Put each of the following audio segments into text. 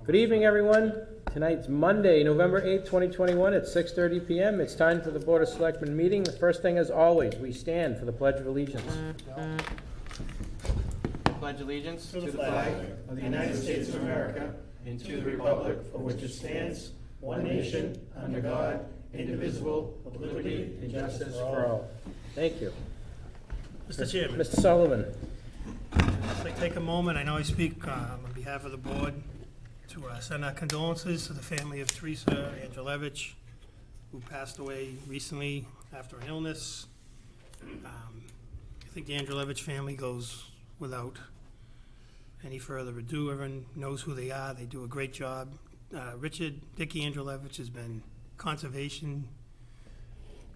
Good evening, everyone. Tonight's Monday, November 8th, 2021 at 6:30 p.m. It's time for the Board of Selectmen meeting. The first thing, as always, we stand for the Pledge of Allegiance. Pledge allegiance to the flag of the United States of America and to the republic for which it stands, one nation, under God, indivisible, with liberty and justice for all. Thank you. Mr. Chairman, Mr. Sullivan. I'd like to take a moment, I know I speak on behalf of the board, to send our condolences to the family of Teresa Angelevich, who passed away recently after an illness. I think the Angelevich family goes without any further ado. Everyone knows who they are. They do a great job. Dickie Angelevich has been conservation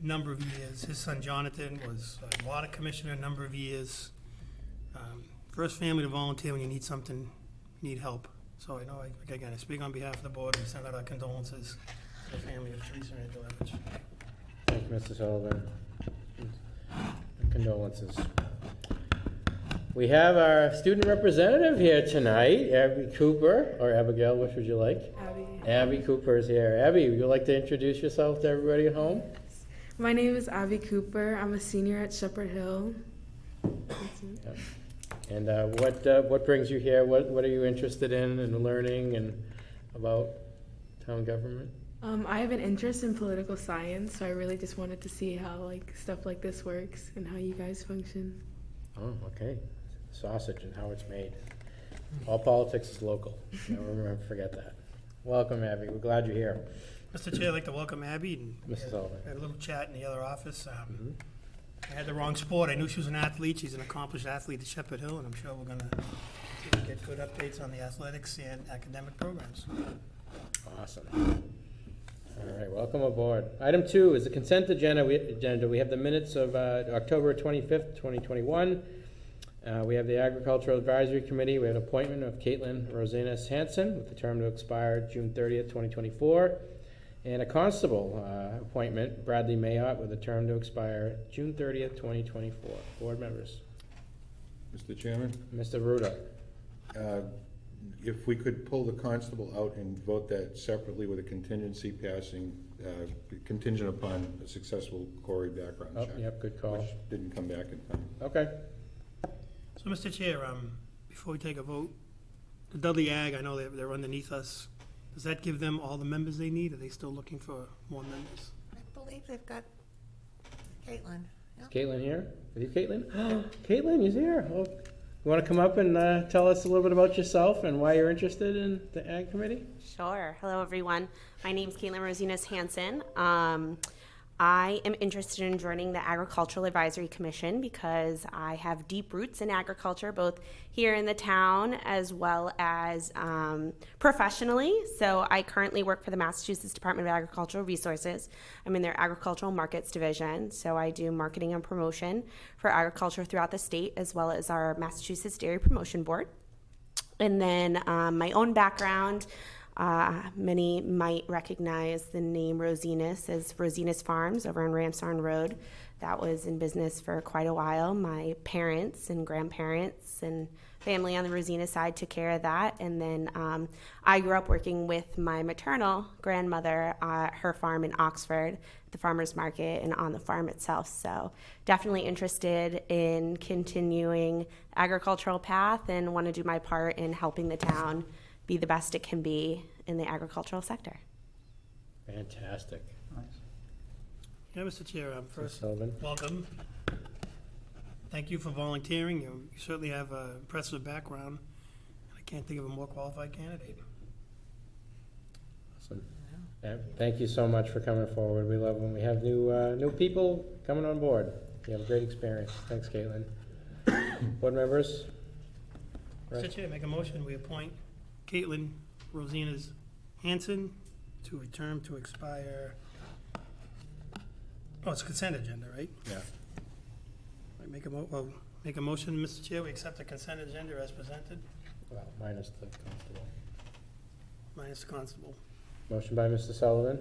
a number of years. His son Jonathan was a water commissioner a number of years. First family to volunteer when you need something, you need help. So I know, again, I speak on behalf of the board. We send out our condolences to the family of Teresa Angelevich. Thank you, Mr. Sullivan. Condolences. We have our student representative here tonight, Abby Cooper, or Abigail, which would you like? Abby. Abby Cooper is here. Abby, would you like to introduce yourself to everybody at home? My name is Abby Cooper. I'm a senior at Shepherd Hill. Yep. And what brings you here? What are you interested in learning and about town government? I have an interest in political science, so I really just wanted to see how stuff like this works and how you guys function. Oh, okay. Sausage and how it's made. All politics is local. Never remember, forget that. Welcome, Abby. We're glad you're here. Mr. Chair, I'd like to welcome Abby. And Mrs. Sullivan. we had a little chat in the other office. I had the wrong sport. I knew she was an athlete. She's an accomplished athlete at Shepherd Hill, and I'm sure we're going to get good updates on the athletics and academic programs. Awesome. All right, welcome aboard. Item 2 is the consent agenda. We have the minutes of October 25th, 2021. We have the Agricultural Advisory Committee. We have an appointment of Caitlin Rosinas Hanson with the term to expire June 30th, 2024. And a constable appointment, Bradley Mayotte, with a term to expire June 30th, 2024. Board members. Mr. Chairman, Mr. Ruda. if we could pull the constable out and vote that separately with a contingency passing, contingent upon a successful Corey background Oh, check. yep, good call. Which didn't come back in time. Okay. So, Mr. Chair, before we take a vote, the Dudley Ag, I know they're underneath us. Does that give them all the members they need? Are they still looking for more members? I believe they've got Caitlin. Is Caitlin here? Are you Caitlin? Caitlin, you're here. Oh, you want to come up and tell us a little bit about yourself and why you're interested in the Ag Committee? Sure. Hello, everyone. My name is Caitlin Rosinas Hanson. I am interested in joining the Agricultural Advisory Commission because I have deep roots in agriculture, both here in the town as well as professionally. So I currently work for the Massachusetts Department of Agricultural Resources. I'm in their Agricultural Markets Division. So I do marketing and promotion for agriculture throughout the state, as well as our Massachusetts Dairy Promotion Board. And then my own background, many might recognize the name Rosinas as Rosinas Farms over on Ramsarn Road. That was in business for quite a while. My parents and grandparents and family on the Rosinas side took care of that. And then I grew up working with my maternal grandmother at her farm in Oxford, the farmer's market, and on the farm itself. So definitely interested in continuing the agricultural path and want to do my part in helping the town be the best it can be in the agricultural sector. Fantastic. Nice. Yeah, Mr. Chair, first, Sullivan. welcome. Thank you for volunteering. You certainly have an impressive background. I can't think of a more qualified candidate. Awesome. Thank you so much for coming forward. We love when we have new people coming on board. You have a great experience. Thanks, Caitlin. Board members? Mr. Chair, make a motion, we appoint Caitlin Rosinas Hanson to a term to expire. Oh, it's a consent agenda, right? Yeah. I make a motion, Mr. Chair, we accept the consent agenda as presented, Well, minus the constable. minus the constable. Motion by Mr. Sullivan.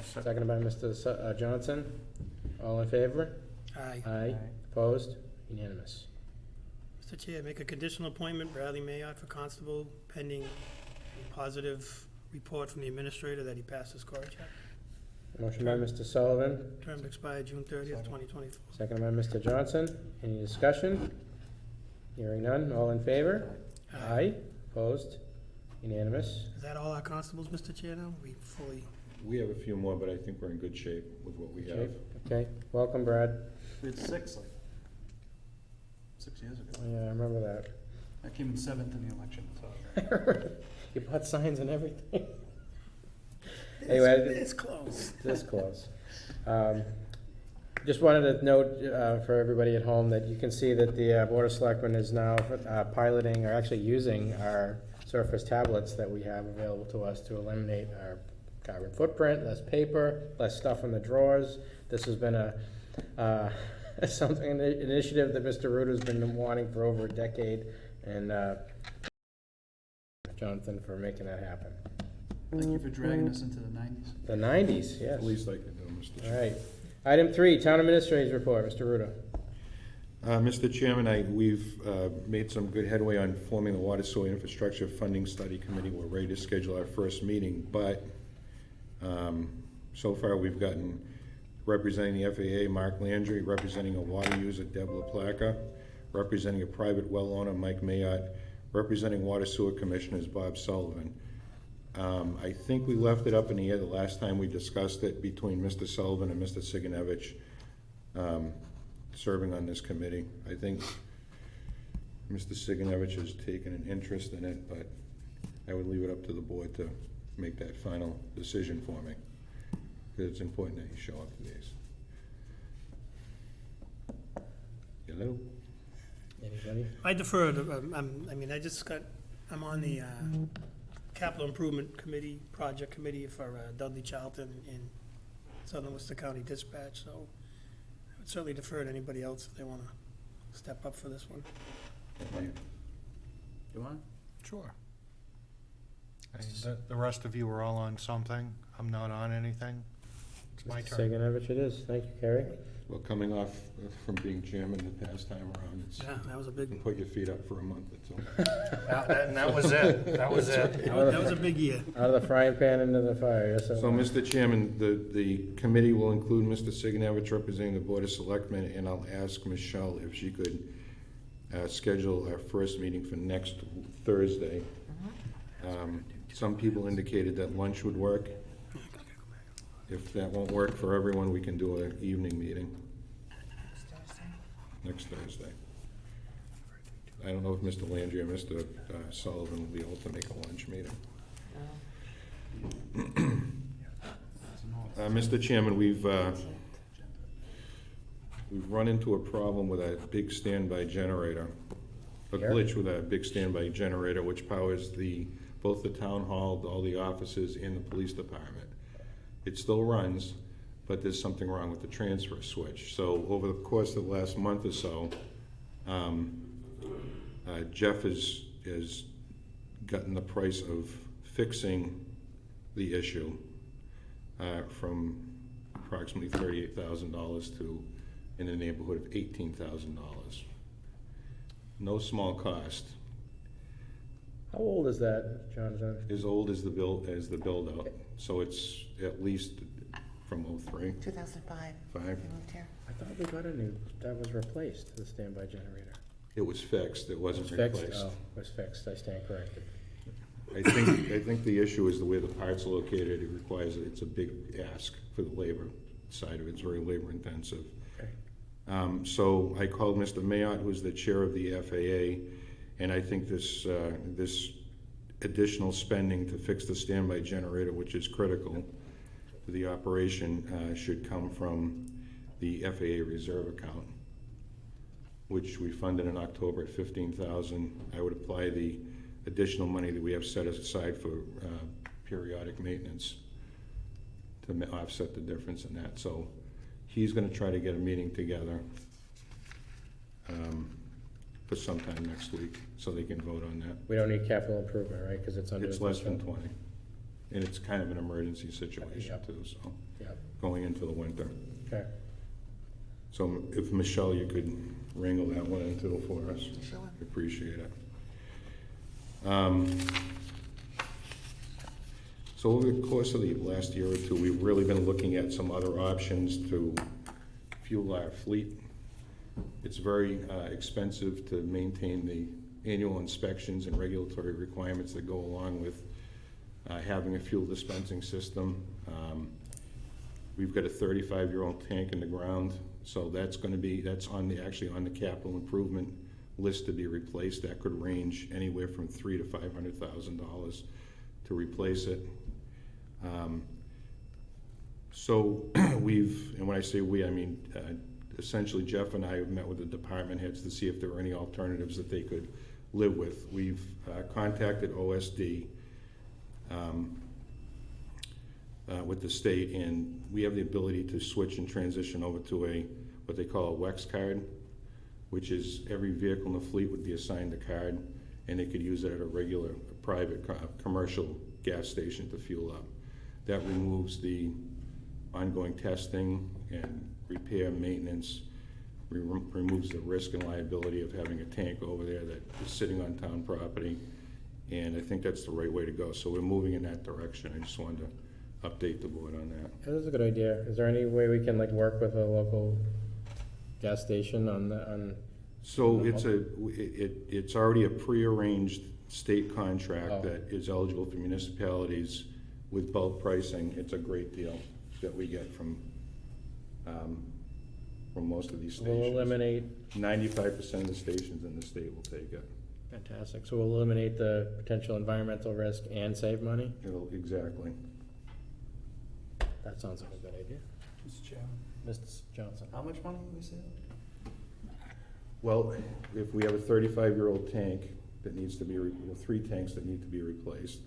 Seconded by Mr. Johnson. All in favor? Aye. Aye. Opposed? Unanimous. Mr. Chair, make a conditional appointment, Bradley Mayotte for constable, pending a positive report from the administrator that he passed his core check. Motion by Mr. Sullivan, Term to expire June 30th, 2024. second by Mr. Johnson. Any discussion? Hearing none, all in favor? Aye. Opposed? Unanimous. Is that all our constables, Mr. Chair, now? We fully, We have a few more, but I think we're in good shape with what we have. Okay, welcome, Brad. We had 6, like, 6 years ago. Yeah, I remember that. I came in 7th in the election, so. You bought signs and everything. Anyway, it's close. this close. Just wanted to note for everybody at home that you can see that the Board of Selectmen is now piloting, or actually using our Surface tablets that we have available to us to eliminate our carbon footprint, less paper, less stuff in the drawers. This has been an initiative that Mr. Ruda's been wanting for over a decade, and Jonathan for making that happen. Thank you for dragging us into the 90s. The 90s, yes. At least I can do, Mr. All Chairman. right. Item 3, Town Administrator's Report, Mr. Ruda. Mr. Chairman, we've made some good headway on forming the Water Sewer Infrastructure Funding Study Committee. We're ready to schedule our first meeting, but so far we've gotten representing the FAA, Mark Landry, representing a water user, Deb LaPlaca, representing a private well owner, Mike Mayotte, representing Water Sewer Commissioners, Bob Sullivan. I think we left it up in the air the last time we discussed it between Mr. Sullivan and Mr. Siganevich serving on this committee. I think Mr. Siganevich has taken an interest in it, but I would leave it up to the board to make that final decision for me, because it's important that you show up to these. Hello? Anybody? I defer to, I'm on the Capital Improvement Committee, Project Committee for Dudley, Charlton, in Southern Worcester County Dispatch, so I would certainly defer to anybody else if they want to step up for this one. You want? Sure. The rest of you are all on something. I'm not on anything. It's my turn. Siganovich it is. Thank you, Kerry. Well, coming off from being chairman the past time around, it's, Yeah, that was a you big, can put your feet up for a month, that's all. And that was it. That was it. that was a big year. Out of the frying pan into the fire, yes, So, Mr. Chairman, the committee will include Mr. Siganevich representing the Board of Selectmen, and I'll ask Michelle if she could schedule our first meeting for next Thursday. Some people indicated that lunch would work. If that won't work for everyone, we can do an evening meeting next Thursday. I don't know if Mr. Landry or Mr. Sullivan will be able to make a lunch meeting. Mr. Chairman, we've run into a problem with a big standby generator, a Sure. glitch with a big standby generator which powers both the town hall, all the offices, and the police department. It still runs, but there's something wrong with the transfer switch. So over the course of the last month or so, Jeff has gotten the price of fixing the issue from approximately $38,000 to in the neighborhood of $18,000. No small cost. How old is that, Jonathan? As old as the build out, so it's at least from 03, 2005, 5. we moved here. I thought we got a new, that was replaced, the standby generator. It was fixed, it wasn't Fixed? replaced. Oh, it was fixed, I stand corrected. I think the issue is the way the parts are located. It requires, it's a big ask for the labor side of it. It's very labor intensive. Okay. So I called Mr. Mayotte, who's the chair of the FAA, and I think this additional spending to fix the standby generator, which is critical to the operation, should come from the FAA reserve account, which we funded in October at $15,000. I would apply the additional money that we have set aside for periodic maintenance to offset the difference in that. So he's gonna try to get a meeting together for sometime next week, so they can vote on that. We don't need capital improvement, right, because it's under. It's the less than threshold? 20, and it's kind of an emergency situation Yep. too, so, Yep, going into the winter. okay. So if Michelle, you could wrangle that one into for us, Sure. appreciate it. So over the course of the last year or two, we've really been looking at some other options to fuel our fleet. It's very expensive to maintain the annual inspections and regulatory requirements that go along with having a fuel dispensing system. We've got a 35-year-old tank in the ground, so that's actually on the capital improvement list to be replaced. That could range anywhere from $300,000 to $500,000 to replace it. So and when I say we, I mean essentially Jeff and I have met with the department heads to see if there are any alternatives that they could live with. We've contacted OSD with the state, and we have the ability to switch and transition over to what they call a WEX card, which is every vehicle in the fleet would be assigned a card, and they could use it at a regular private commercial gas station to fuel up. That removes the ongoing testing and repair, maintenance, removes the risk and liability of having a tank over there that is sitting on town property, and I think that's the right way to go. So we're moving in that direction. I just wanted to update the board on that. That is a good idea. Is there any way we can like work with a local gas station on? So it's already a prearranged state contract that is eligible for municipalities with bulk pricing. It's a great deal that we get from most of these stations. We'll eliminate, 95% of the stations in the state will take it. fantastic. So we'll eliminate the potential environmental risk and save money? Exactly. That sounds like a good idea. Mr. Chairman, Mr. Johnson? how much money did we say? Well, if we have a 35-year-old tank that needs to be, 3 tanks that need to be replaced,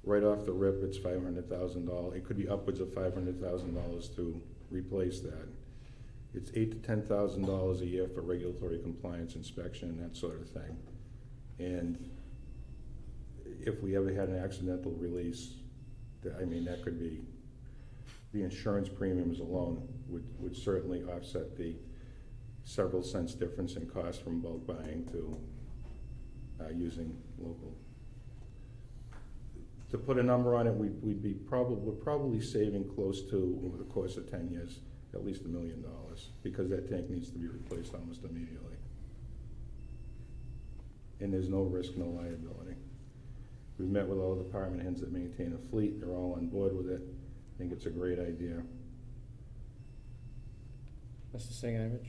right off the rip, it's $500,000. It could be upwards of $500,000 to replace that. It's $8,000 to $10,000 a year for regulatory compliance inspection and that sort of thing. And if we ever had an accidental release, that could be, the insurance premiums alone would certainly offset the several cents difference in cost from bulk buying to using local. To put a number on it, we're probably saving close to, over the course of 10 years, at least $1 million, because that tank needs to be replaced almost immediately. And there's no risk, no liability. We've met with all the department heads that maintain a fleet. They're all on board with it. I think it's a great idea. Mr. Singovich?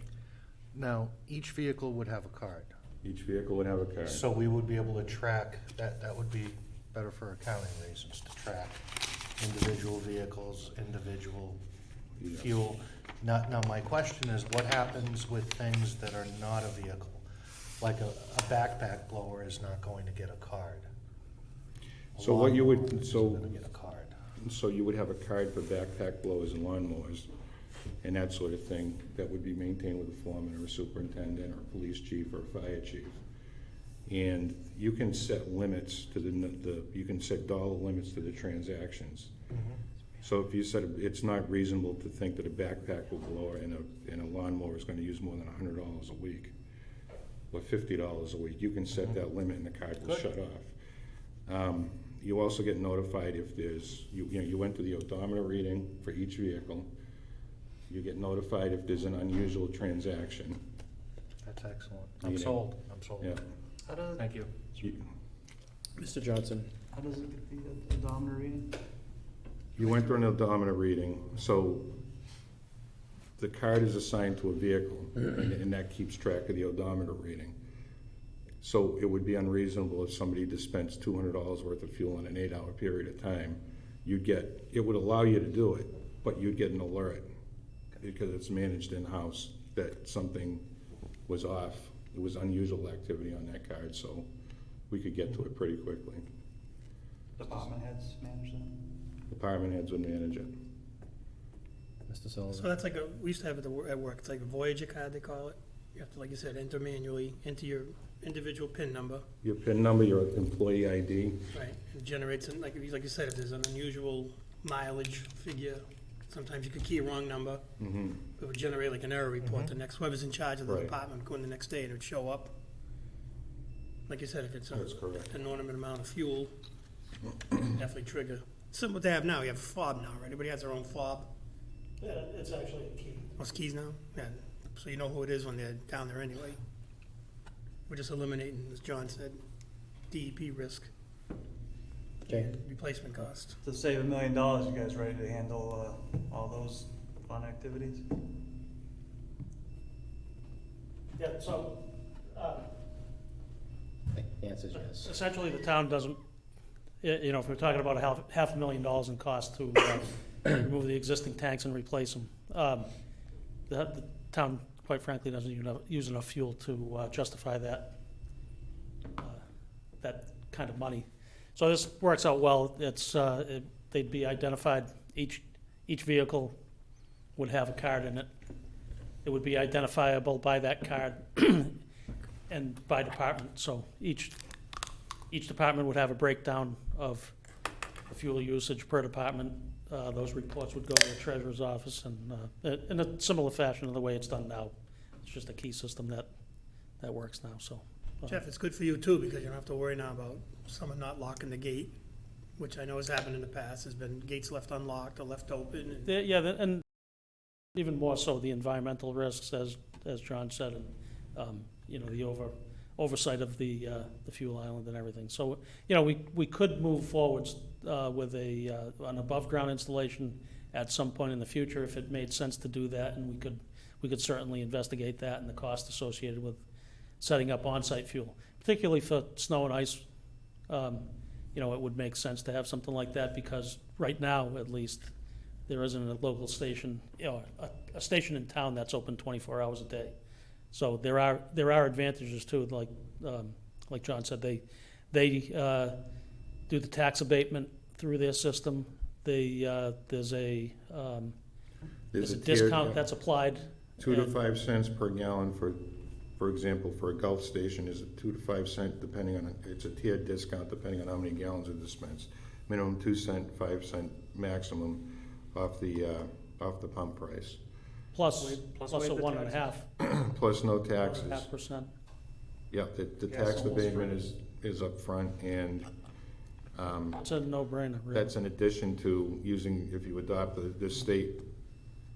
Now, each vehicle would have a card. Each vehicle would have a card. So we would be able to track, that would be better for accounting reasons, to track individual vehicles, individual Yes. fuel. Now, my question is, what happens with things that are not a vehicle? Like a backpack blower is not going to get a card. So what you would, Lawnmower so, isn't gonna get a card. so you would have a card for backpack blowers and lawnmowers and that sort of thing that would be maintained with a foreman or a superintendent or a police chief or a fire chief. And you can set limits to you can set dollar limits to the transactions. So if you said it's not reasonable to think that a backpack blower and a lawnmower is gonna use more than $100 a week, or $50 a week, you can set that limit and the card will shut off. You also get notified if there's, you went to the odometer reading for each vehicle. You get notified if there's an unusual transaction. That's excellent. I'm Meaning- sold. Yeah. How does, Thank you. Mr. Johnson? how does it get the odometer reading? You went through an odometer reading, so the card is assigned to a vehicle, and that keeps track of the odometer reading. So it would be unreasonable if somebody dispensed $200 worth of fuel in an 8-hour period of time. It would allow you to do it, but you'd get an alert, because it's managed in-house, that something was off. It was unusual activity on that card, so we could get to it pretty quickly. Department heads manage that? Department heads would manage it. Mr. Sullivan? So that's like we used to have it at work, it's like a Voyager card, they call it. You have to, like you said, enter manually, enter your individual PIN number, Your PIN number, your employee ID, right? It generates, like you said, if there's an unusual mileage figure, Sometimes you could key a wrong number, Mhm. it would generate like an error report. The next, whoever's in charge of the Right. department would go in the next day and it would show up. Like you said, if it's That's correct. an ornament amount of fuel, definitely trigger. Similar what they have now, you have a fob now, right? Everybody has their own fob. Yeah, it's actually a key. What's keys now? Yeah, so you know who it is when they're down there anyway. We're just eliminating, as John said, DEP risk, Okay. replacement cost. To save $1 million, you guys ready to handle all those fun activities? Yeah, so, The answer is yes. essentially, the town doesn't, you know, if we're talking about half $500,000 in cost to remove the existing tanks and replace them, the town, quite frankly, doesn't use enough fuel to justify that kind of money. So this works out well. They'd be identified, each vehicle would have a card in it. It would be identifiable by that card and by department. So each department would have a breakdown of the fuel usage per department. Those reports would go to the treasurer's office and in a similar fashion to the way it's done now. It's just a key system that works now, so. Jeff, it's good for you too, because you don't have to worry now about someone not locking the gate, which I know has happened in the past. There's been gates left unlocked or left open. And And even more so the environmental risks, as John said, and, you know, the oversight of the fuel island and everything. So, you know, we could move forwards with an above-ground installation at some point in the future if it made sense to do that, and we could certainly investigate that and the cost associated with setting up on-site fuel, particularly for snow and ice. You know, it would make sense to have something like that because right now, at least, there isn't a local station, you know, a station in town that's open 24 hours a day. So there are advantages too, like John said, they do the tax abatement through their system. There's a Tiered, discount that's applied. 2 to and- 5 cents per gallon for example, for a Gulf station is a 2 to 5 cent depending on, it's a tiered discount depending on how many gallons are dispensed. Minimum 2 cent, 5 cent maximum off the pump price. Plus Plus a waive the 1.5%. Plus no taxes. 1.5%. Yeah, the Gas tax almost abatement is up front, and It's a no-brainer, really. that's in addition to using, if you adopt the state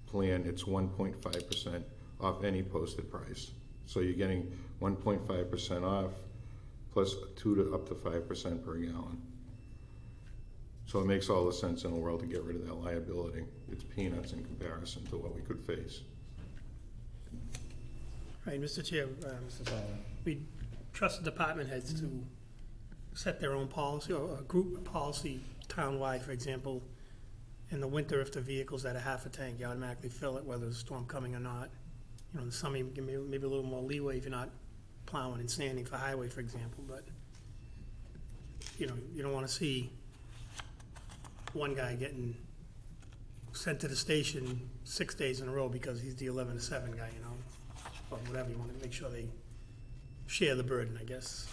plan, it's 1.5% off any posted price. So you're getting 1.5% off plus 2 to up to 5% per gallon. So it makes all the sense in the world to get rid of that liability. It's peanuts in comparison to what we could face. Right, Mr. Chair, we trust the department heads to set their own policy or a group policy townwide, for example. In the winter, if the vehicle's at a half a tank, you automatically fill it, whether there's a storm coming or not. You know, in the summer, you give maybe a little more leeway if you're not plowing and sanding for highway, for example, but, you know, you don't wanna see one guy getting sent to the station 6 days in a row because he's the 11 to 7 guy, you know, or whatever. You wanna make sure they share the burden, I guess.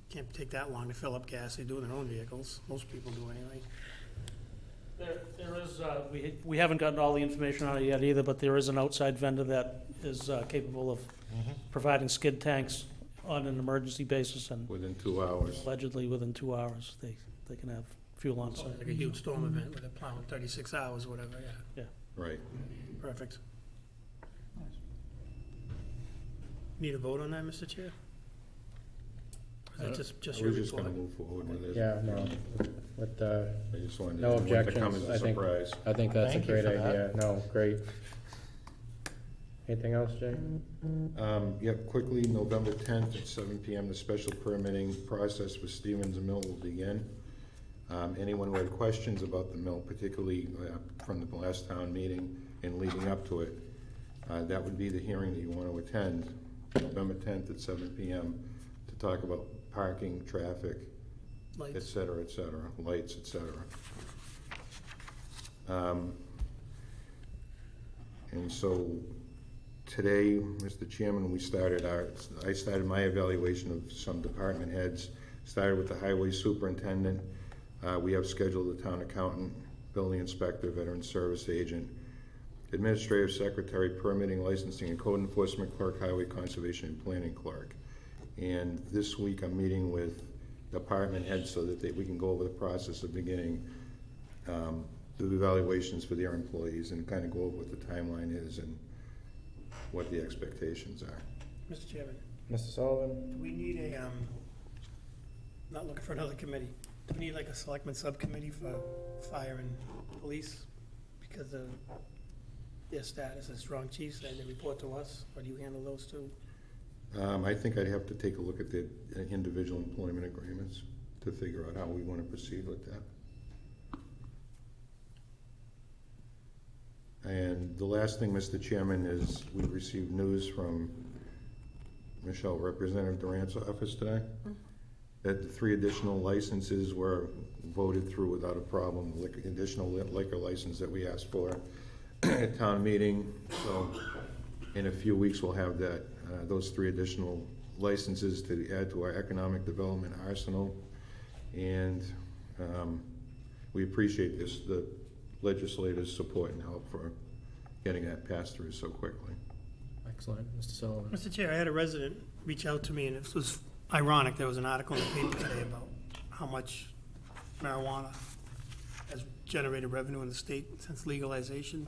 Can't take that long to fill up gas. They do in their own vehicles. Most people do anyway. There is, we haven't gotten all the information on it yet either, but there is an outside vendor that is capable of providing skid tanks on an emergency basis, and Within 2 hours. allegedly within 2 hours, they can have fuel on site. Like a huge storm event where they're plowing 36 hours, or whatever, yeah. Right. Perfect. Need a vote on that, Mr. Chair? Or is that just I your was just gonna report? move forward with it. Yeah, no, with, I just wanted no it to come objections, as I a think, surprise. I think that's a Thank you great for that. idea. No, great. Anything else, Jay? Yep, quickly, November 10th at 7 PM, the special permitting process for Stevens Mill will begin. Anyone who had questions about the mill, particularly from the last town meeting and leading up to it, that would be the hearing that you want to attend, November 10th at 7 PM, to talk about parking, traffic, et Lights. cetera, lights, et cetera. And so today, Mr. Chairman, I started my evaluation of some department heads, started with the highway superintendent. We have scheduled the town accountant building inspector, veteran service agent, administrative secretary, permitting, licensing, and code enforcement clerk, highway conservation and planning clerk. And this week I'm meeting with department heads so that we can go over the process of beginning the evaluations for their employees and kind of go over what the timeline is and what the expectations are. Mr. Chairman, Mr. Sullivan? do we need a, not looking for another committee, do we need like a selectman subcommittee for fire and police? Because of their status as strong chiefs, and they report to us, or do you handle those two? I think I'd have to take a look at the individual employment agreements to figure out how we want to proceed with that. And the last thing, Mr. Chairman, is we received news from Michelle, Representative Durant's office today, that the 3 additional licenses were voted through without a problem, additional liquor license that we asked for at town meeting. So in a few weeks, we'll have that, those 3 additional licenses to add to our economic development arsenal. And we appreciate the legislators' support and help for getting that passed through so quickly. Excellent. Mr. Sullivan? Mr. Chair, I had a resident reach out to me, and it was ironic, there was an article in the paper today about how much marijuana has generated revenue in the state since legalization.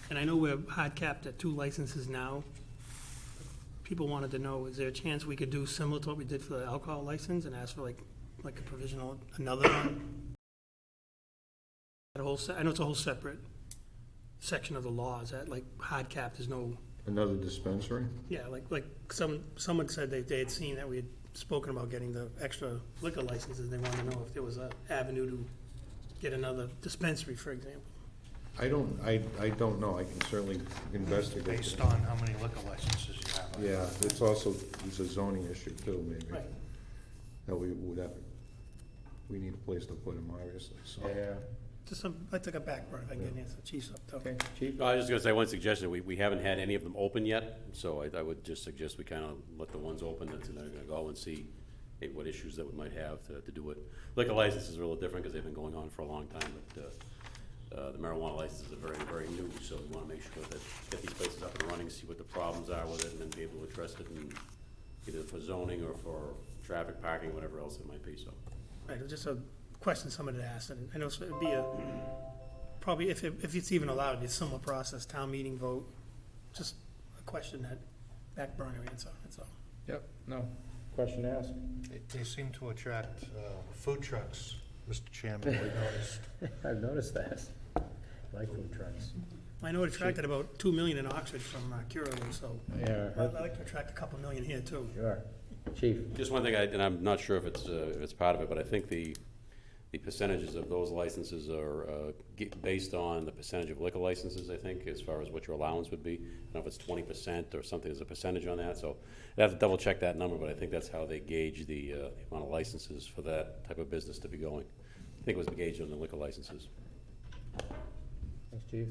And I know we're hard capped at 2 licenses now. People wanted to know, is there a chance we could do similar to what we did for the alcohol license and ask for like a provisional, another one? I know it's a whole separate section of the law, is that like hard capped, there's no, Another dispensary? yeah, like someone said they had seen that we had spoken about getting the extra liquor licenses, they wanted to know if there was an avenue to get another dispensary, for example. I don't know. I can certainly investigate. Based that. on how many liquor licenses you have. Yeah, it's a zoning issue too, maybe. Right. That we need a place to put them, obviously, so. Yeah. Just I took a back burner, if I can get an answer, Chief's up, though. Okay, Chief? I was just gonna say one suggestion, we haven't had any of them open yet, so I would just suggest we kind of let the ones open that's gonna go and see what issues that we might have to do it. Liquor licenses are a little different because they've been going on for a long time, but the marijuana licenses are very, very new, so we wanna make sure that get these places up and running, see what the problems are with it, and then be able to address it in either for zoning or for traffic, parking, whatever else it might be, so. Right, it was just a question somebody had asked, and I know it'd be probably, if it's even allowed, it'd be a similar process, town meeting vote, just a question that back burner answer, that's all. Yep, no. Question asked. They seem to attract food trucks, Mr. Chairman, we noticed. I've noticed that. I like food trucks. I know it attracted about 2 million in Oxford from Curalew, so Yeah. I'd like to attract a couple million here, too. Sure. Chief? Just one thing, and I'm not sure if it's part of it, but I think the percentages of those licenses are based on the percentage of liquor licenses, I think, as far as what your allowance would be. I don't know if it's 20% or something, there's a percentage on that, so I'd have to double check that number, but I think that's how they gauge the amount of licenses for that type of business to be going. I think it was gauged on the liquor licenses. Thanks, Chief.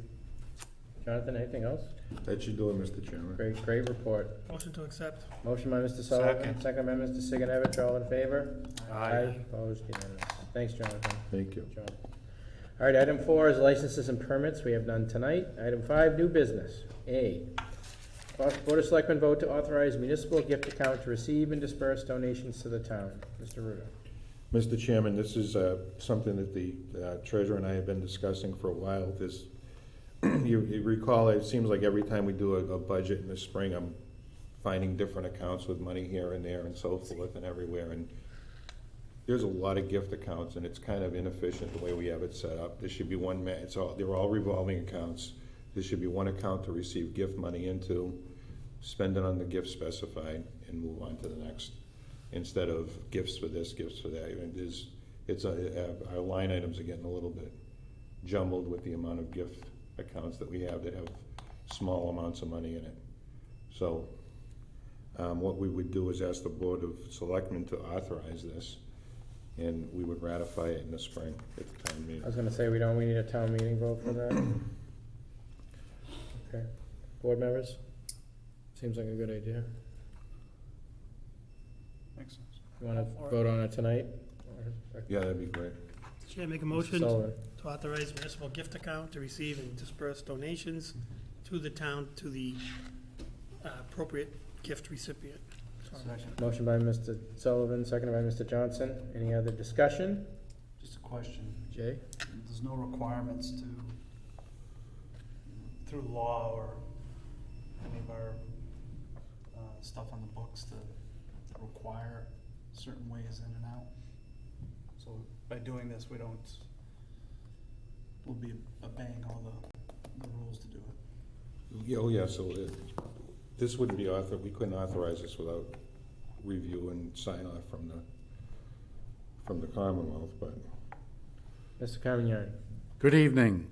Jonathan, anything else? That should do it, Mr. Chairman. Great report. Motion to accept. Motion by Mr. Sullivan, Second. second by Mr. Sigenovich, all in favor? Aye. Opposed, unanimous. Thanks, Jonathan. Thank you. John. All right, item 4 is licenses and permits. We have none tonight. Item 5, new business. A, Board of Selectmen vote to authorize municipal gift account to receive and disperse donations to the town. Mr. Ruda. Mr. Chairman, this is something that the treasurer and I have been discussing for a while. This, you recall, it seems like every time we do a budget in the spring, I'm finding different accounts with money here and there and so forth and everywhere. And there's a lot of gift accounts, and it's kind of inefficient the way we have it set up. There should be one, they're all revolving accounts. There should be one account to receive gift money into, spend it on the gift specified, and move on to the next, instead of gifts for this, gifts for that. Our line items are getting a little bit jumbled with the amount of gift accounts that we have that have small amounts of money in it. So what we would do is ask the Board of Selectmen to authorize this, and we would ratify it in the spring at the town meeting. I was gonna say, we need a town meeting vote for that. Okay. Board members? Seems like a good idea. Makes sense. You wanna vote on it tonight? Yeah, that'd be great. Chair, make a Mr. motion Sullivan. to authorize municipal gift account to receive and disperse donations to the town to the appropriate gift recipient. Second. Motion by Mr. Sullivan, seconded by Mr. Johnson. Any other discussion? Just a question. Jay? There's no requirements to, through law or any of our stuff on the books to require certain ways in and out. So by doing this, we'll be obeying all the rules to do it. Yeah, oh, yeah, so this wouldn't be we couldn't authorize this without review and sign off from the Commonwealth, but. Mr. Carmignani? Good evening.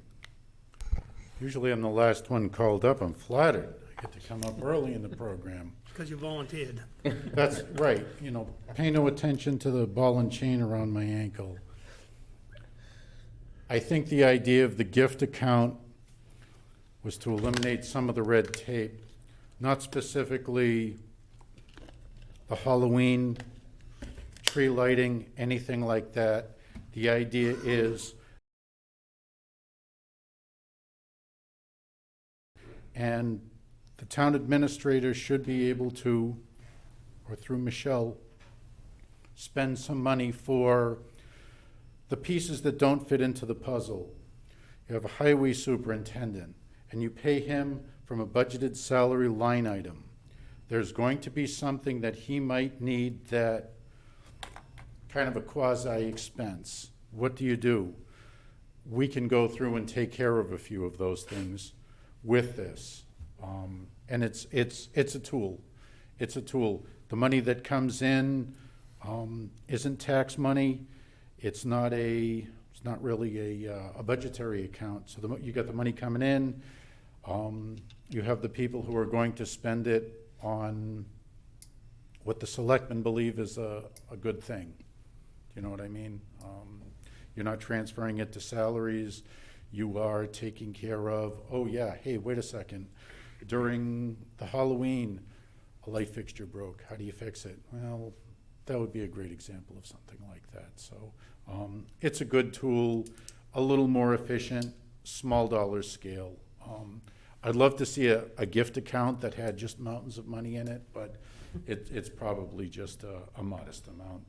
Usually I'm the last one called up. I'm flattered. I get to come up early in the program. Because you volunteered. That's right. You know, pay no attention to the ball and chain around my ankle. I think the idea of the gift account was to eliminate some of the red tape, not specifically the Halloween tree lighting, anything like that. The idea is, and the town administrator should be able to, or through Michelle, spend some money for the pieces that don't fit into the puzzle. You have a highway superintendent, and you pay him from a budgeted salary line item. There's going to be something that he might need that kind of a quasi-expense. What do? We can go through and take care of a few of those things with this. And it's a tool. It's a tool. The money that comes in isn't tax money. It's not really a budgetary account. So you got the money coming in. You have the people who are going to spend it on what the selectmen believe is a good thing. You know what I mean? You're not transferring it to salaries. You are taking care of, oh yeah, hey, wait a second. During the Halloween, a light fixture broke. How do you fix it? Well, that would be a great example of something like that. So it's a good tool, a little more efficient, small dollar scale. I'd love to see a gift account that had just mountains of money in it, but it's probably just a modest amount.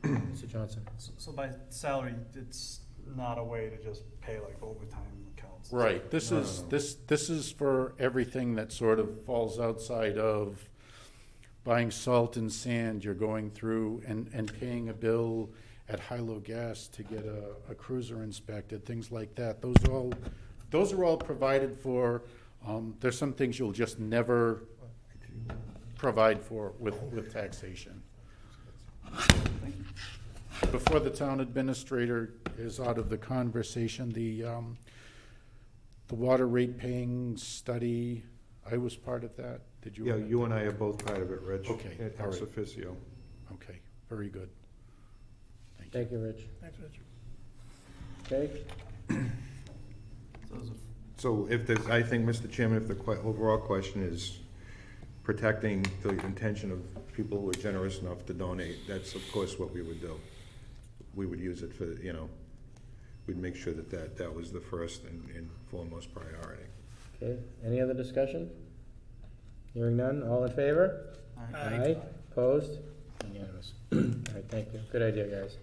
Mr. Johnson? So by salary, it's not a way to just pay like overtime accounts. Right. This is for everything that sort of falls outside of buying salt and sand. You're going through and paying a bill at high-low gas to get a cruiser inspected, things like that. Those are all provided for. There's some things you'll just never provide for with taxation. Before the town administrator is out of the conversation, the water rate paying study, I was part of that. Did you? Yeah, you and I are both part of it, Rich. Okay, all Ex right. officio. Okay, very good. Thank you, Rich. Thanks, Rich. Okay? So I think, Mr. Chairman, if the overall question is protecting the intention of people who are generous enough to donate, that's of course what we would do. We would use it for, we'd make sure that was the first and foremost priority. Okay, any other discussion? Hearing none, all in favor? Aye. Opposed? Unanimous. All right, thank you. Good idea, guys.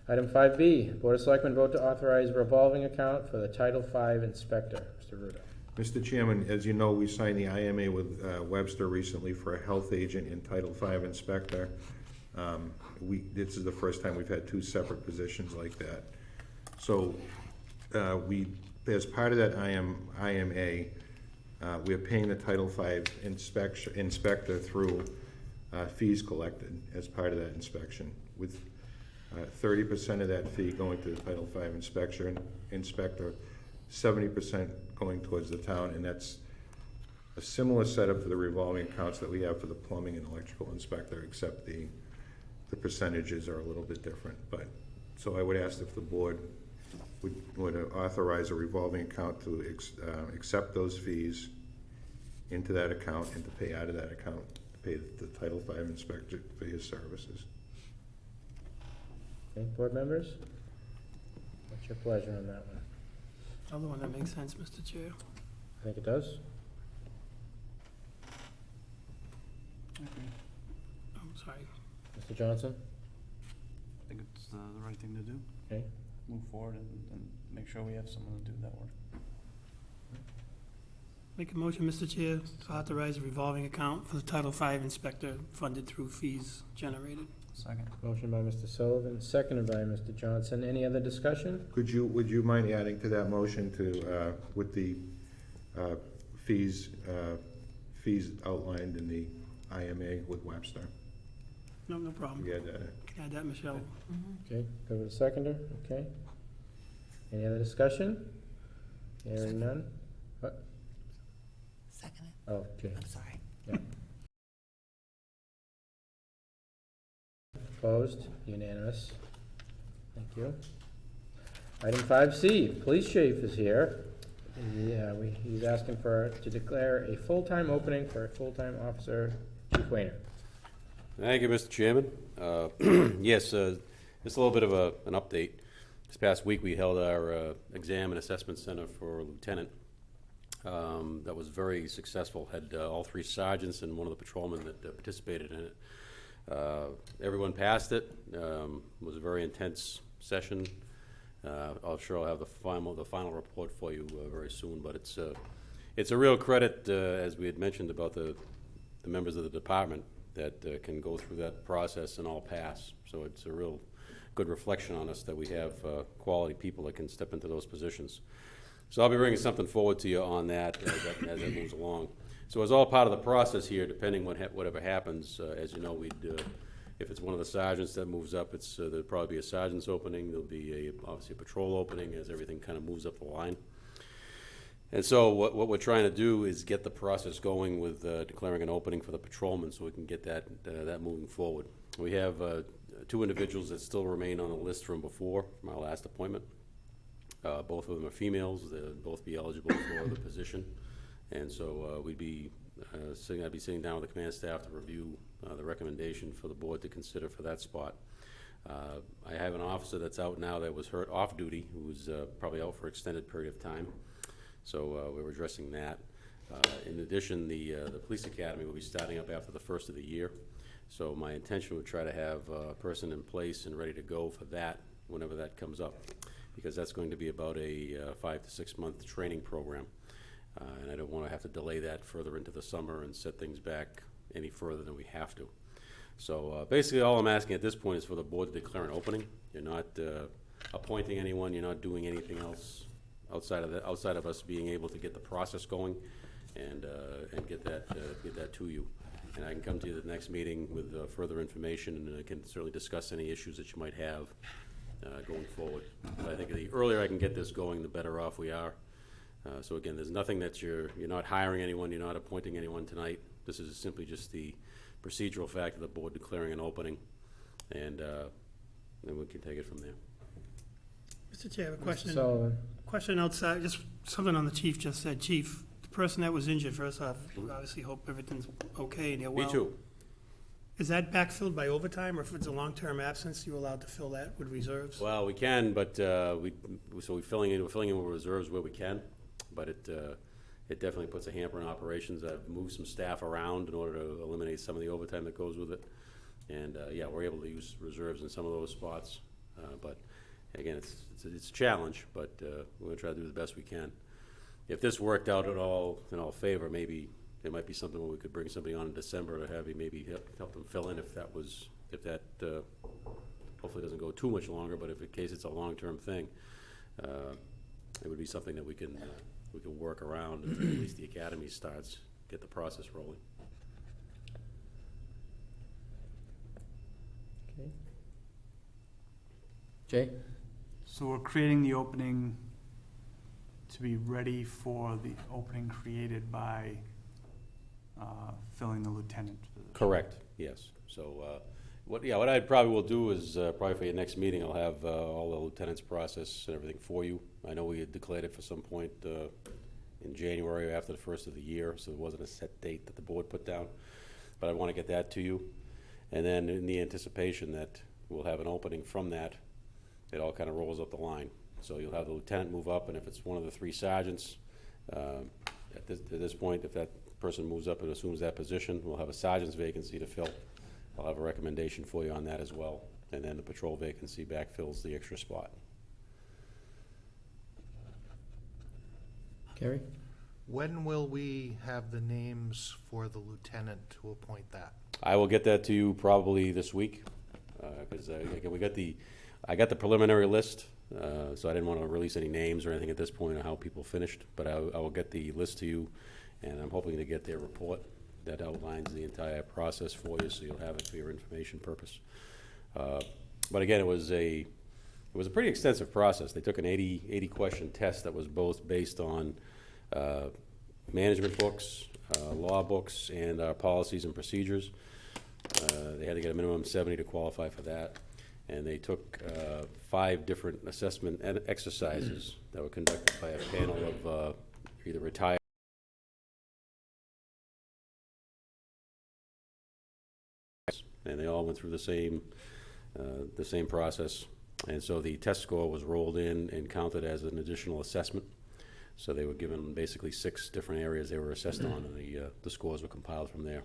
Item 5B, Board of Selectmen vote to authorize revolving account for the Title V inspector. Mr. Ruda. Mr. Chairman, as you know, we signed the IMA with Webster recently for a health agent and Title V inspector. This is the first time we've had two separate positions like that. So as part of that IMA, we're paying the Title V inspector through fees collected as part of that inspection, with 30% of that fee going to the Title V inspector, 70% going towards the town, and that's a similar setup to the revolving accounts that we have for the plumbing and electrical inspector, except the percentages are a little bit different. But so I would ask if the board would authorize a revolving account to accept those fees into that account and to pay out of that account to pay the Title V inspector for his services. Okay, board members? It's your pleasure on that one. Other one that makes sense, Mr. Chair. I think it does. I'm sorry. Mr. Johnson? I think it's the right thing to do. Okay. Move forward and make sure we have someone to do that work. Make a motion, Mr. Chair, to authorize a revolving account for the Title V inspector funded through fees generated. Second. Motion by Mr. Sullivan, seconded by Mr. Johnson. Any other discussion? Would you mind adding to that motion to, with the fees outlined in the IMA with Webster? No problem. Yeah, Can add that, Michelle. Okay, go with the seconder, okay. Any other discussion? Hearing none? Second it. Oh, okay. I'm sorry. Opposed? Unanimous. Thank you. Item 5C, police chief is here. Yeah, he's asking to declare a full-time opening for a full-time officer, Chief Wayner. Thank you, Mr. Chairman. Yes, just a little bit of an update. This past week, we held our exam and assessment center for lieutenant. That was very successful. Had all 3 sergeants and one of the patrolmen that participated in it. Everyone passed it. It was a very intense session. I'm sure I'll have the final report for you very soon. But it's a real credit, as we had mentioned, about the members of the department that can go through that process and all pass. So it's a real good reflection on us that we have quality people that can step into those positions. So I'll be bringing something forward to you on that as it moves along. So it's all part of the process here, depending whatever happens. As you know, if it's one of the sergeants that moves up, there'll probably be a sergeant's opening. There'll be obviously a patrol opening as everything kind of moves up the line. And so what we're trying to do is get the process going with declaring an opening for the patrolman, so we can get that moving forward. We have 2 individuals that still remain on the list from before, from our last appointment. Both of them are females. They'll both be eligible for the position. And so I'd be sitting down with the command staff to review the recommendation for the board to consider for that spot. I have an officer that's out now that was hurt off duty, who's probably out for an extended period of time. So we're addressing that. In addition, the police academy will be starting up after the first of the year. So my intention would try to have a person in place and ready to go for that whenever that comes up, because that's going to be about a 5 to 6 month training program. And I don't want to have to delay that further into the summer and set things back any further than we have to. So basically all I'm asking at this point is for the board to declare an opening. You're not appointing anyone, you're not doing anything else outside of us being able to get the process going and get that to you. And I can come to you at the next meeting with further information, and I can certainly discuss any issues that you might have going forward. But I think the earlier I can get this going, the better off we are. So again, there's nothing that you're not hiring anyone, you're not appointing anyone tonight. This is simply just the procedural fact of the board declaring an opening, and then we can take it from there. Mr. Chair, I have a question. Sullivan. Question outside, just something on the chief just said. Chief, the person that was injured, first off, we obviously hope everything's okay and you're well. Me too. Is that backfilled by overtime, or if it's a long-term absence, you allowed to fill that with reserves? Well, we can, but we're filling in with reserves where we can, but it definitely puts a hamper on operations. I've moved some staff around in order to eliminate some of the overtime that goes with it. And yeah, we're able to use reserves in some of those spots. But again, it's a challenge, but we're gonna try to do the best we can. If this worked out at all in all favor, maybe there might be something where we could bring somebody on in December to have you maybe help them fill in if that hopefully doesn't go too much longer, but if in case it's a long-term thing, it would be something that we can work around until at least the academy starts, get the process rolling. Okay. Jay? So we're creating the opening to be ready for the opening created by filling the lieutenant position. Correct, yes. So what I probably will do is probably for your next meeting, I'll have all the lieutenant's process and everything for you. I know we had declared it for some point in January or after the first of the year, so there wasn't a set date that the board put down. But I want to get that to you. And then in the anticipation that we'll have an opening from that, it all kind of rolls up the line So you'll have the lieutenant move up, and if it's one of the 3 sergeants, at this point, if that person moves up and assumes that position, we'll have a sergeant's vacancy to fill. I'll have a recommendation for you on that as well. And then the patrol vacancy backfills the extra spot. Kerry? When will we have the names for the lieutenant to appoint that? I will get that to you probably this week, because again, I got the preliminary list, so I didn't want to release any names or anything at this point on how people finished, but I will get the list to you, and I'm hoping to get their report that outlines the entire process for you, so you'll have it for your information purpose. But again, it was a pretty extensive process. They took an 80 question test that was both based on management books, law books, and our policies and procedures. They had to get a minimum of 70 to qualify for that. And they took 5 different assessment exercises that were conducted by a panel of either retired and they all went through the same process. And so the test score was rolled in and counted as an additional assessment. So they were given basically 6 different areas they were assessed on, and the scores were compiled from there.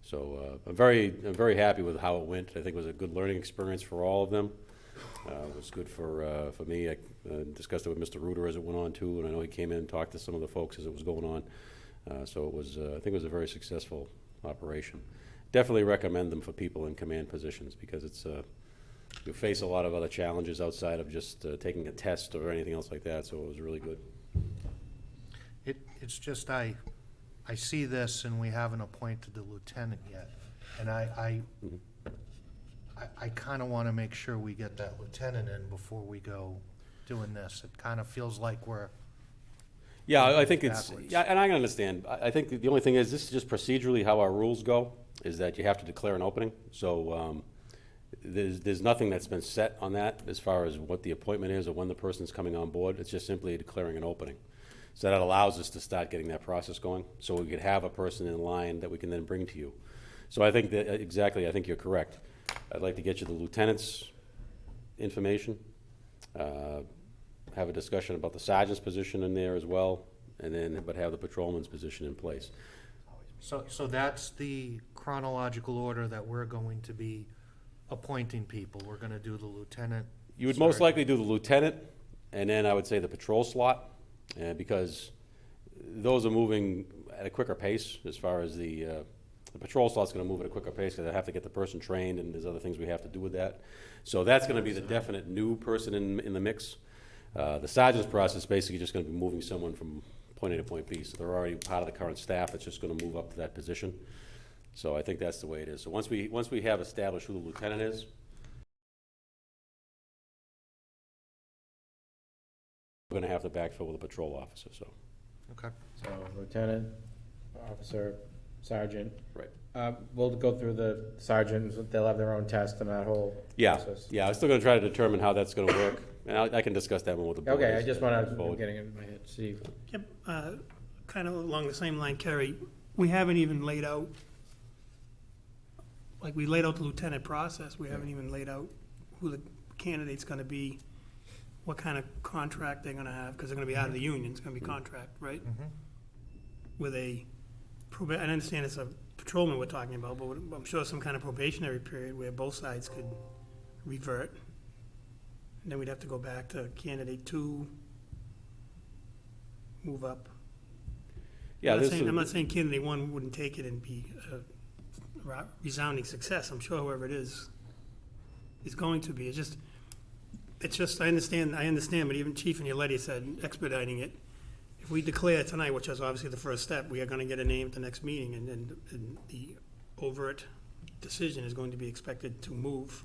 So I'm very happy with how it went. I think it was a good learning experience for all of them. It was good for me. I discussed it with Mr. Reuter as it went on too, and I know he came in and talked to some of the folks as it was going on. So it was, I think it was a very successful operation. Definitely recommend them for people in command positions, because it's you face a lot of other challenges outside of just taking a test or anything else like that. So it was really good. It's just I see this and we haven't appointed the lieutenant yet, and I kind of want to make sure we get that lieutenant in before we go doing this. It kind of feels like we're I think it's backwards. and I can understand. I think the only thing is, this is just procedurally how our rules go, is that you have to declare an opening. So there's nothing that's been set on that as far as what the appointment is or when the person's coming on board. It's just simply declaring an opening. So that allows us to start getting that process going, so we could have a person in line that we can then bring to you. So I think that I think you're correct. I'd like to get you the lieutenant's information, have a discussion about the sergeant's position in there as well, and then but have the patrolman's position in place. So that's the chronological order that we're going to be appointing people. We're going to do the lieutenant. You would most likely do the lieutenant, and then I would say the patrol slot, because those are moving at a quicker pace as far as the patrol slot's going to move at a quicker pace, because I have to get the person trained, and there's other things we have to do with that. So that's going to be the definite new person in the mix. The sergeant's process is basically just going to be moving someone from point A to point B. So they're already part of the current staff that's just going to move up to that position. So I think that's the way it is. So once we have established who the lieutenant is, we're going to have to backfill with a patrol officer. So. Okay. So lieutenant, officer, sergeant. Right. We'll go through the sergeants. They'll have their own test and that whole process. Yeah. I'm still going to try to determine how that's going to work, and I can discuss that one with the board. Okay, I just want to get it in my head. See. Yep, kind of along the same line, Kerry, we haven't even laid out, like, we laid out the lieutenant process, we haven't even laid out who the candidate's gonna be, what kind of contract they're gonna have, because they're gonna be out of the union, it's gonna be contract, right? With I understand it's a patrolman we're talking about, but I'm sure some kind of probationary period where both sides could revert. And then we'd have to go back to candidate 2, move up. Yeah, I'm not saying candidate 1 wouldn't take it and be a resounding success. I'm sure whoever it is going to be. It's just, I understand, but even Chief Ignaletti said expediting it. If we declare tonight, which is obviously the first step, we are gonna get a name at the next meeting, and the overt decision is going to be expected to move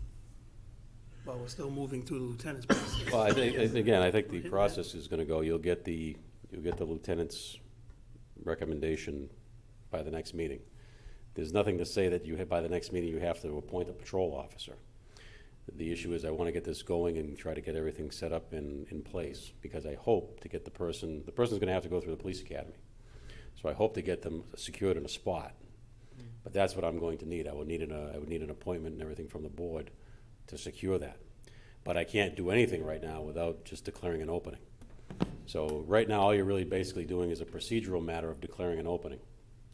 while we're still moving through the lieutenant's process. Well, I think the process is going to go. You'll get the lieutenant's recommendation by the next meeting. There's nothing to say that by the next meeting you have to appoint a patrol officer. The issue is I want to get this going and try to get everything set up in place, because I hope to get the person's going to have to go through the police academy. So I hope to get them secured in a spot. But that's what I'm going to need. I would need an appointment and everything from the board to secure that. But I can't do anything right now without just declaring an opening. So right now, all you're really basically doing is a procedural matter of declaring an opening.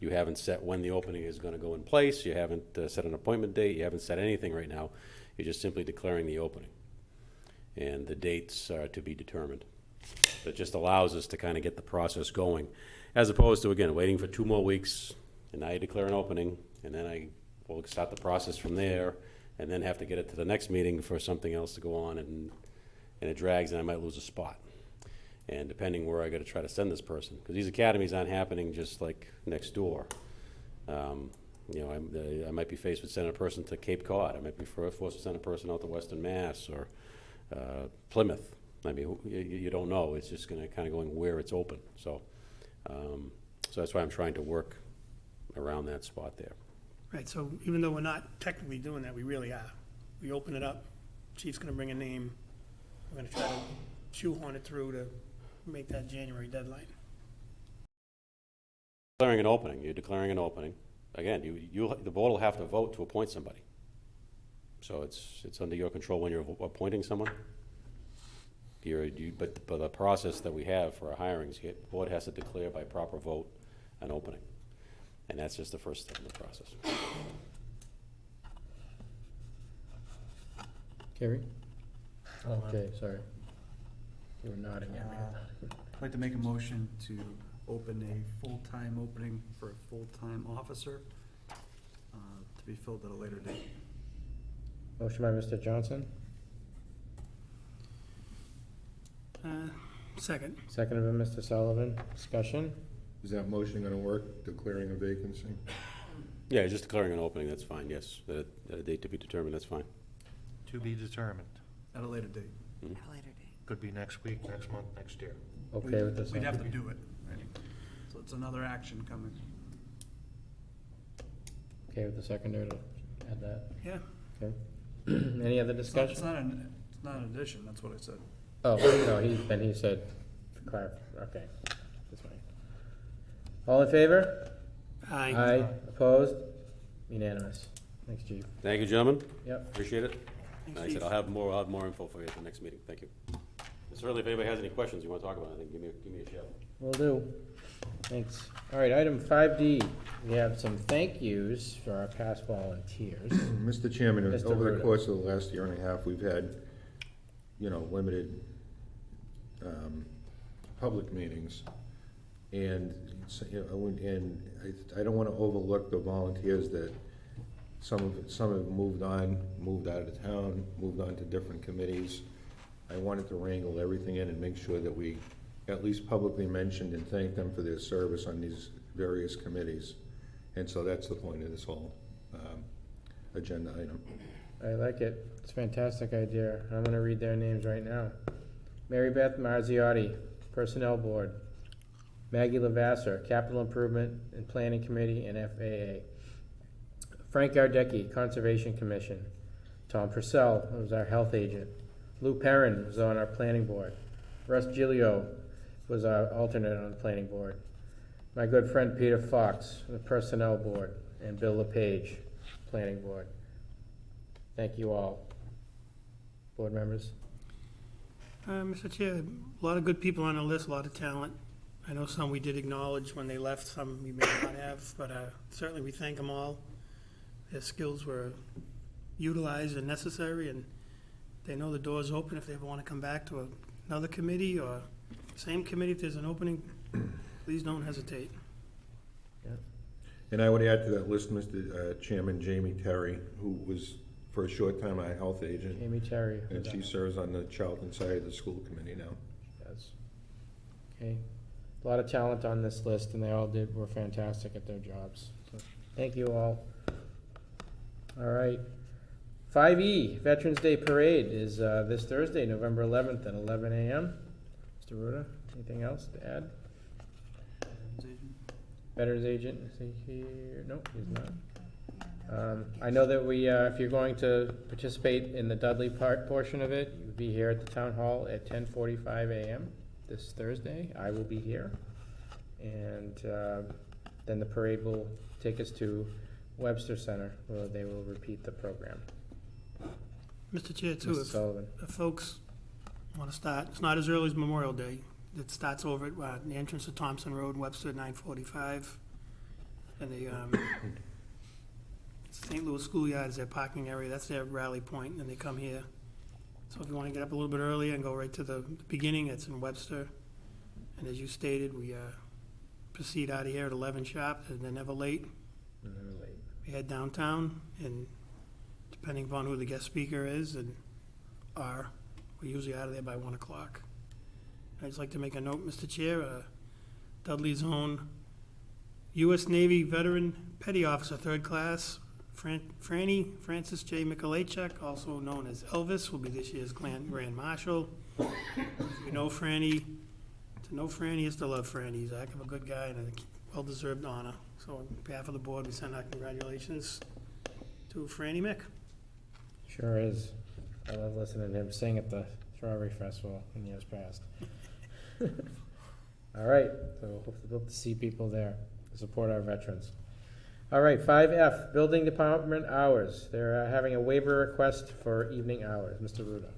You haven't set when the opening is going to go in place. You haven't set an appointment date. You haven't set anything right now. You're just simply declaring the opening. And the dates are to be determined. That just allows us to kind of get the process going, as opposed to, again, waiting for 2 more weeks, and now you declare an opening, and then I will start the process from there, and then have to get it to the next meeting for something else to go on, and it drags, and I might lose a spot. And depending where I got to try to send this person, because these academies aren't happening just like next door. You know, I might be faced with sending a person to Cape Cod. I might be forced to send a person out to Western Mass or Plymouth. I mean, you don't know. It's just going to kind of going where it's open. So that's why I'm trying to work around that spot there. Right, so even though we're not technically doing that, we really are. We open it up, chief's gonna bring a name, we're gonna try to shoehorn it through to make that January deadline. Declaring an opening. You're declaring an opening. Again, the board will have to vote to appoint somebody. So it's under your control when you're appointing someone. But the process that we have for our hirings, the board has to declare by proper vote an opening. And that's just the first step in the process. Carrie? Okay, sorry. You were nodding at me. I'd like to make a motion to open a full-time opening for a full-time officer to be filled at a later date. Motion by Mr. Johnson, Second. seconded by Mr. Sullivan. Discussion? Is that motion gonna work, declaring a vacancy? Yeah, just declaring an opening, that's fine, yes. A date to be determined, that's fine. To be determined. At a later date. At a later date. Could be next week, next month, next year. Okay with this? We'd have to do it, right? So it's another action coming. Okay with the seconder to add that? Yeah. Okay. Any other It's not discussion? it's not an addition, that's what I said. Oh, no, he said, okay, that's fine. All in favor? Aye. Opposed? Unanimous. Thanks, chief. Thank you, gentlemen. Yep. Appreciate it. Thanks, Like I said, Chief. I'll have more info for you at the next meeting. Thank you. And certainly, if anybody has any questions you want to talk about, I think give me a shout. Will do. Thanks. All right, item 5D. We have some thank yous for our past volunteers. Mr. Chairman, Mr. over the Ruda. course of the last year and a half, we've had, limited public meetings. And, I don't want to overlook the volunteers that some have moved out of town, moved on to different committees. I wanted to wrangle everything in and make sure that we at least publicly mentioned and thanked them for their service on these various committees. And so that's the point of this whole agenda item. I like it. It's a fantastic idea. I'm going to read their names right now. Mary Beth Marziotti, Personnel Board. Maggie Lavasser, Capital Improvement and Planning Committee and FAA. Frank Gardecki, Conservation Commission. Tom Purcell was our health agent. Lou Perrin was on our planning board. Russ Gilio was our alternate on the planning board. My good friend Peter Fox, the Personnel Board, and Bill LePage, Planning Board. Thank you all. Board members? Mr. Chair, a lot of good people on the list, a lot of talent. I know some we did acknowledge when they left, some we may not have, but certainly we thank them all. Their skills were utilized and necessary, and they know the door's open if they ever want to come back to another committee or same committee. If there's an opening, please don't hesitate. And I would add to that list, Mr. Chairman, Jamie Terry, who was for a short time our health agent. Amy Terry. And she serves on the Charlton side of the school committee now. Yes. Okay. A lot of talent on this list, and they all were fantastic at their jobs. So, thank you all. All right. 5E, Veterans Day Parade is this Thursday, November 11th at 11 a.m. Mr. Ruda, anything else to add? Veterans agent, is he here? Nope, he's not. I know that if you're going to participate in the Dudley portion of it, you'll be here at the town hall at 10:45 a.m. this Thursday. I will be here. And then the parade will take us to Webster Center, where they will repeat the program. Mr. Chair, too, Mr. Sullivan. if folks want to start, it's not as early as Memorial Day. It starts over at the entrance to Thompson Road, Webster, 9:45. And the St. Louis Schoolyard is their parking area, that's their rally point, and they come here. So if you want to get up a little bit earlier and go right to the beginning, it's in Webster. And as you stated, we proceed out of here at 11 sharp, and they're never late. We head downtown, and depending upon who the guest speaker is and are, we're usually out of there by 1 o'clock. I'd just like to make a note, Mr. Chair, Dudley's own U.S. Navy veteran petty officer, 3rd class, Francis J. Mikulachek, also known as Elvis, will be this year's Grand Marshal. If you know Franny, to know Franny is to love Franny. He's a heck of a good guy and a well-deserved honor. So on behalf of the board, we send our congratulations to Franny Mick. Sure is. I love listening to him sing at the Strawberry Festival in years past. All right, so hope to see people there to support our veterans. All right, 5F, Building Department hours. They're having a waiver request for evening hours. Mr. Ruda.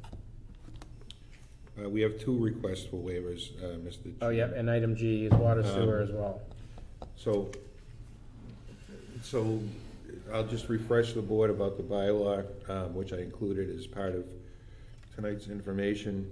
We have 2 requests for waivers, Mr. Chair. Oh, yep, and item G is water sewer as well. So I'll just refresh the board about the bylaw, which I included as part of tonight's information.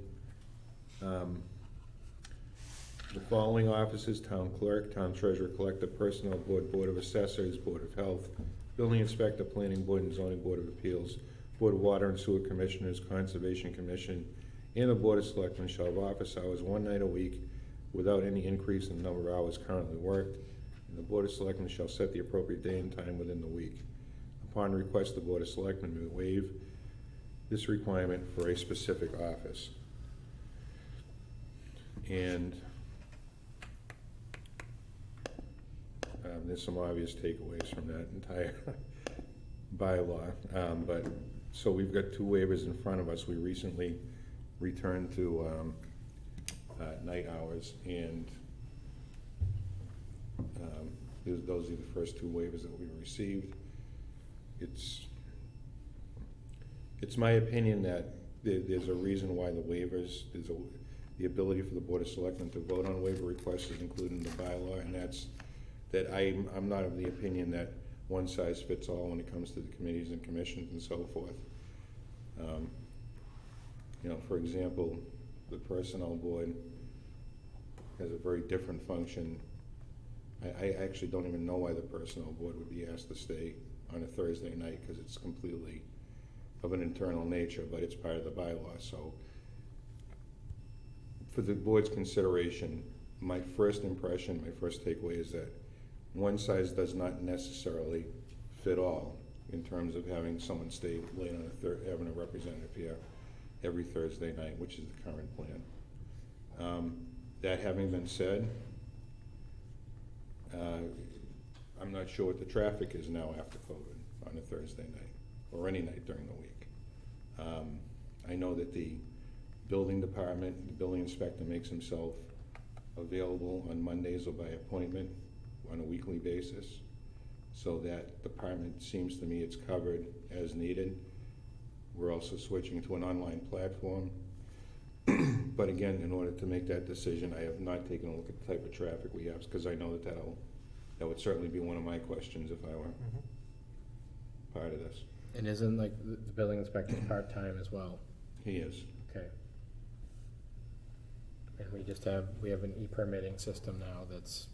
The following offices: town clerk, town treasurer, collector, personnel board, board of assessors, board of health, building inspector, planning board and zoning board of appeals, board of water and sewer commissioners, conservation commission, and the board of selectmen shall have office hours 1 night a week without any increase in the number of hours currently worked. And the board of selectmen shall set the appropriate day and time within the week. Upon request, the board of selectmen may waive this requirement for a specific office. And there's some obvious takeaways from that entire bylaw. So we've got 2 waivers in front of us. We recently returned to night hours, and those are the first 2 waivers that we've received. It's my opinion that there's a reason why the waivers, the ability for the Board of Selectmen to vote on waiver requests is included in the bylaw, and that's that I'm not of the opinion that one size fits all when it comes to the committees and commissions and so forth. You know, for example, the personnel board has a very different function. I actually don't even know why the personnel board would be asked to stay on a Thursday night, because it's completely of an internal nature, but it's part of the bylaw. So for the board's consideration, my first impression, my first takeaway is that one size does not necessarily fit all in terms of having someone stay late on having a representative here every Thursday night, which is the current plan. That having been said, I'm not sure what the traffic is now after COVID on a Thursday night or any night during the week. I know that the building department, the building inspector makes himself available on Mondays or by appointment on a weekly basis. So that department seems to me it's covered as needed. We're also switching to an online platform. But again, in order to make that decision, I have not taken a look at the type of traffic we have, because I know that that would certainly be one of my questions if I were part of this. And isn't like the building inspector part-time as well? He is. Okay. And we have an e-permitting system now that's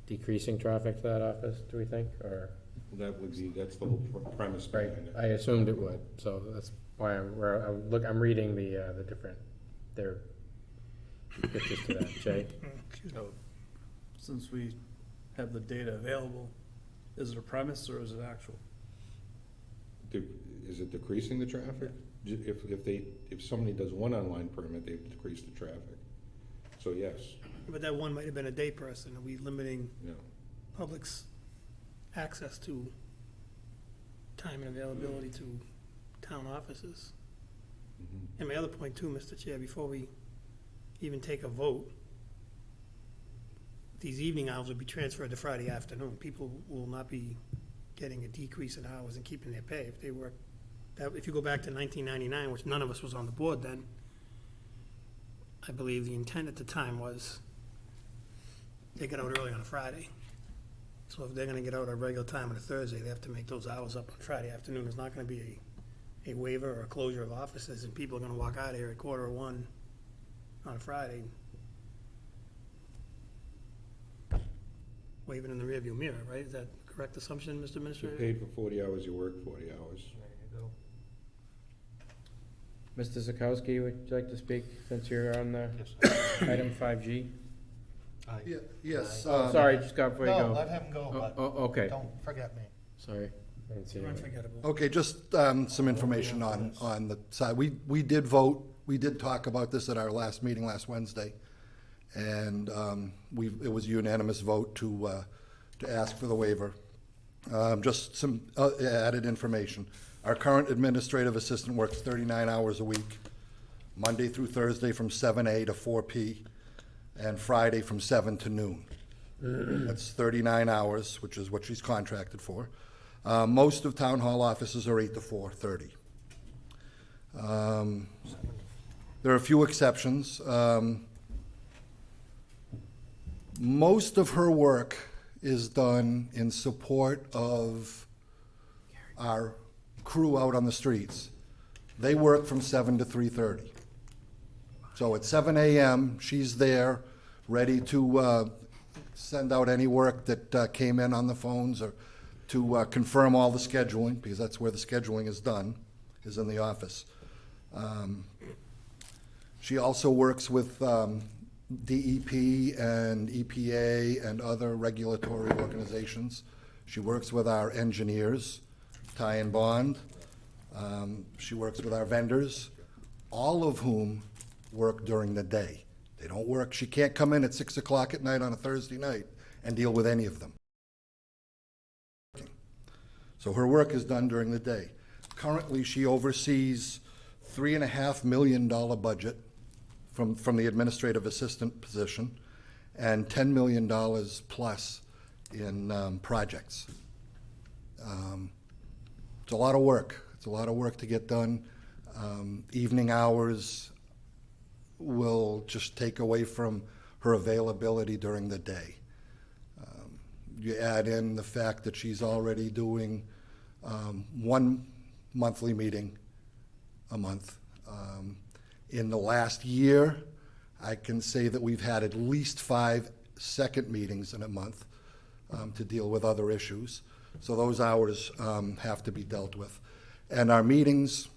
decreasing traffic to that office, do we think, or? That's the whole premise Right, behind it. I assumed it would, so that's why I'm reading the different, their pitches to that. Jay? So, since we have the data available, is it a premise or is it actual? Is it decreasing the traffic? If somebody does one online permit, they've decreased the traffic. So yes. But that one might have been a day person. Are we limiting Yeah. public's access to time and availability to town offices? Mm-hmm. And my other point too, Mr. Chair, before we even take a vote, these evening hours will be transferred to Friday afternoon. People will not be getting a decrease in hours and keeping their pay. If they work That, if you go back to 1999, which none of us was on the board then, I believe the intent at the time was they get out early on a Friday. So if they're gonna get out at a regular time on a Thursday, they have to make those hours up on Friday afternoon. There's not gonna be a waiver or a closure of offices, and people are gonna walk out of here at 1:45 on a Friday. Waving in the rearview mirror, right? Is that a correct assumption, Mr. If you're Administrator? paid for 40 hours, you work 40 hours. There you go. Mr. Zakowski, would you like to speak since you're on the Yes. item 5G? Yes. Sorry, just got before you No, go. let him go, but Okay, don't forget me. sorry. I didn't see You're you. unforgettable. Okay, just some information on the side. We did vote, we did talk about this at our last meeting last Wednesday, and it was a unanimous vote to ask for the waiver. Just some added information. Our current administrative assistant works 39 hours a week, Monday through Thursday from 7A to 4P, and Friday from 7 to noon. That's 39 hours, which is what she's contracted for. Most of town hall offices are 8 to 4:30. There are a few exceptions. Most of her work is done in support of our crew out on the streets. They work from 7 to 3:30. So at 7 a.m., she's there, ready to send out any work that came in on the phones, or to confirm all the scheduling, because that's where the scheduling is done, is in the office. She also works with DEP and EPA and other regulatory organizations. She works with our engineers, Ty and Bond. She works with our vendors, all of whom work during the day. They don't work, she can't come in at 6 o'clock at night on a Thursday night and deal with any of them. So her work is done during the day. Currently, she oversees $3.5 million budget from the administrative assistant position, and $10 million plus in projects. It's a lot of work. It's a lot of work to get done. Evening hours will just take away from her availability during the day. You add in the fact that she's already doing one monthly meeting a month. In the last year, I can say that we've had at least 5 second meetings in a month to deal with other issues. So those hours have to be dealt with. And our meetings,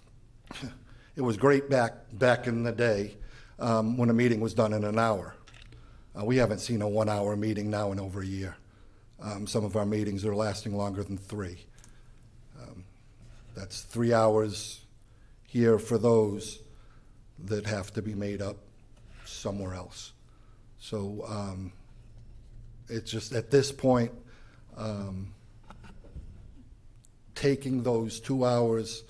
it was great back in the day when a meeting was done in an hour. We haven't seen a 1-hour meeting now in over a year. Some of our meetings are lasting longer than 3. That's 3 hours here for those that have to be made up somewhere else. So it's just at this point, taking those 2 hours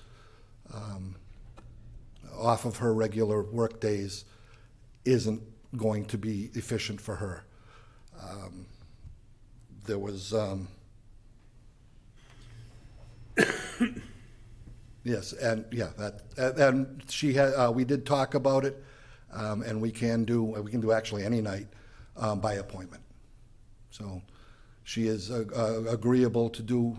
off of her regular work days isn't going to be efficient for her. There was, yes, and yeah, and she had, we did talk about it, and we can do actually any night by appointment. So she is agreeable to do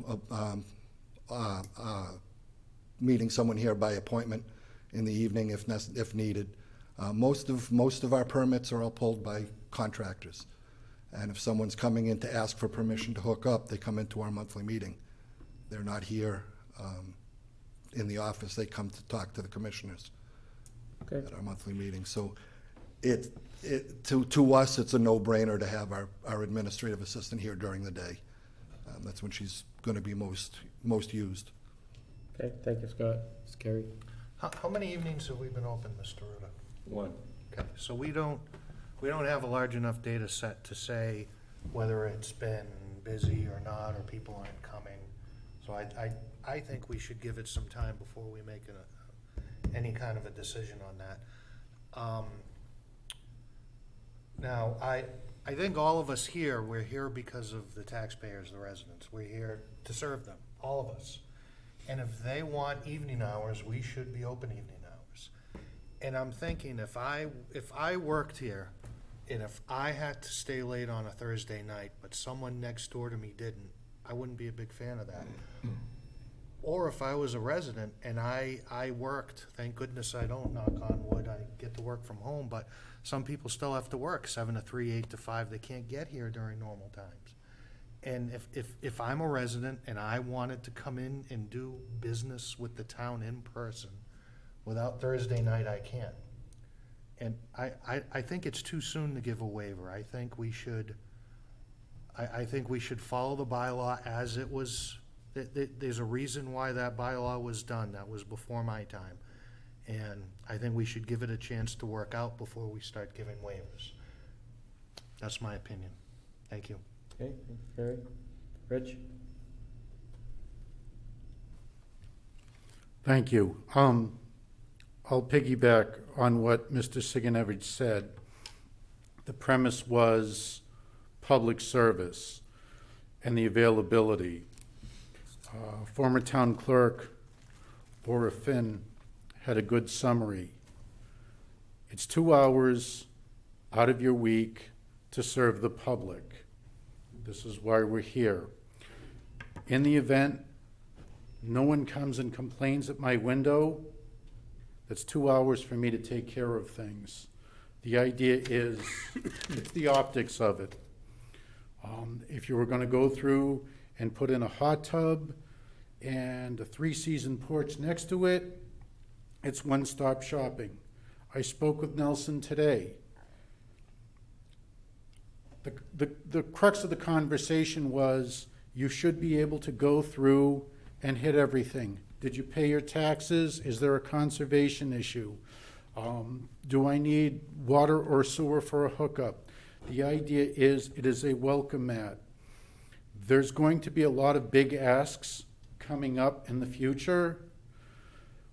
meeting someone here by appointment in the evening if needed. Most of our permits are all pulled by contractors. And if someone's coming in to ask for permission to hook up, they come into our monthly meeting. They're not here in the office. They come to talk to the commissioners at our monthly meeting. So to us, it's a no-brainer to have our administrative assistant here during the day. That's when she's going to be most used. Okay, thank you, Scott. Ms. Carey? How many evenings have we been open, Mr. Ruda? 1. Okay, so we don't have a large enough data set to say whether it's been busy or not, or people aren't coming. So I think we should give it some time before we make any kind of a decision on that. Now, I think all of us here, we're here because of the taxpayers, the residents. We're here to serve them, all of us. And if they want evening hours, we should be open evening hours. And I'm thinking, if I worked here, and if I had to stay late on a Thursday night, but someone next door to me didn't, I wouldn't be a big fan of that. Or if I was a resident and I worked, thank goodness I don't, knock on wood, I get to work from home, but some people still have to work 7 to 3, 8 to 5. They can't get here during normal times. And if I'm a resident and I wanted to come in and do business with the town in person, without Thursday night, I can't. And I think it's too soon to give a waiver. I think we should follow the bylaw as it was. There's a reason why that bylaw was done. That was before my time. And I think we should give it a chance to work out before we start giving waivers. That's my opinion. Thank you. Okay, Gary? Rich? Thank you. I'll piggyback on what Mr. Siganevich said. The premise was public service and the availability. Former town clerk Laura Finn had a good summary. It's 2 hours out of your week to serve the public. This is why we're here. In the event no one comes and complains at my window, that's 2 hours for me to take care of things. The idea is, it's the optics of it. If you were going to go through and put in a hot tub and a 3-season porch next to it, it's one-stop shopping. I spoke with Nelson today. The crux of the conversation was, you should be able to go through and hit everything. Did you pay your taxes? Is there a conservation issue? Do I need water or sewer for a hookup? The idea is, it is a welcome mat. There's going to be a lot of big asks coming up in the future.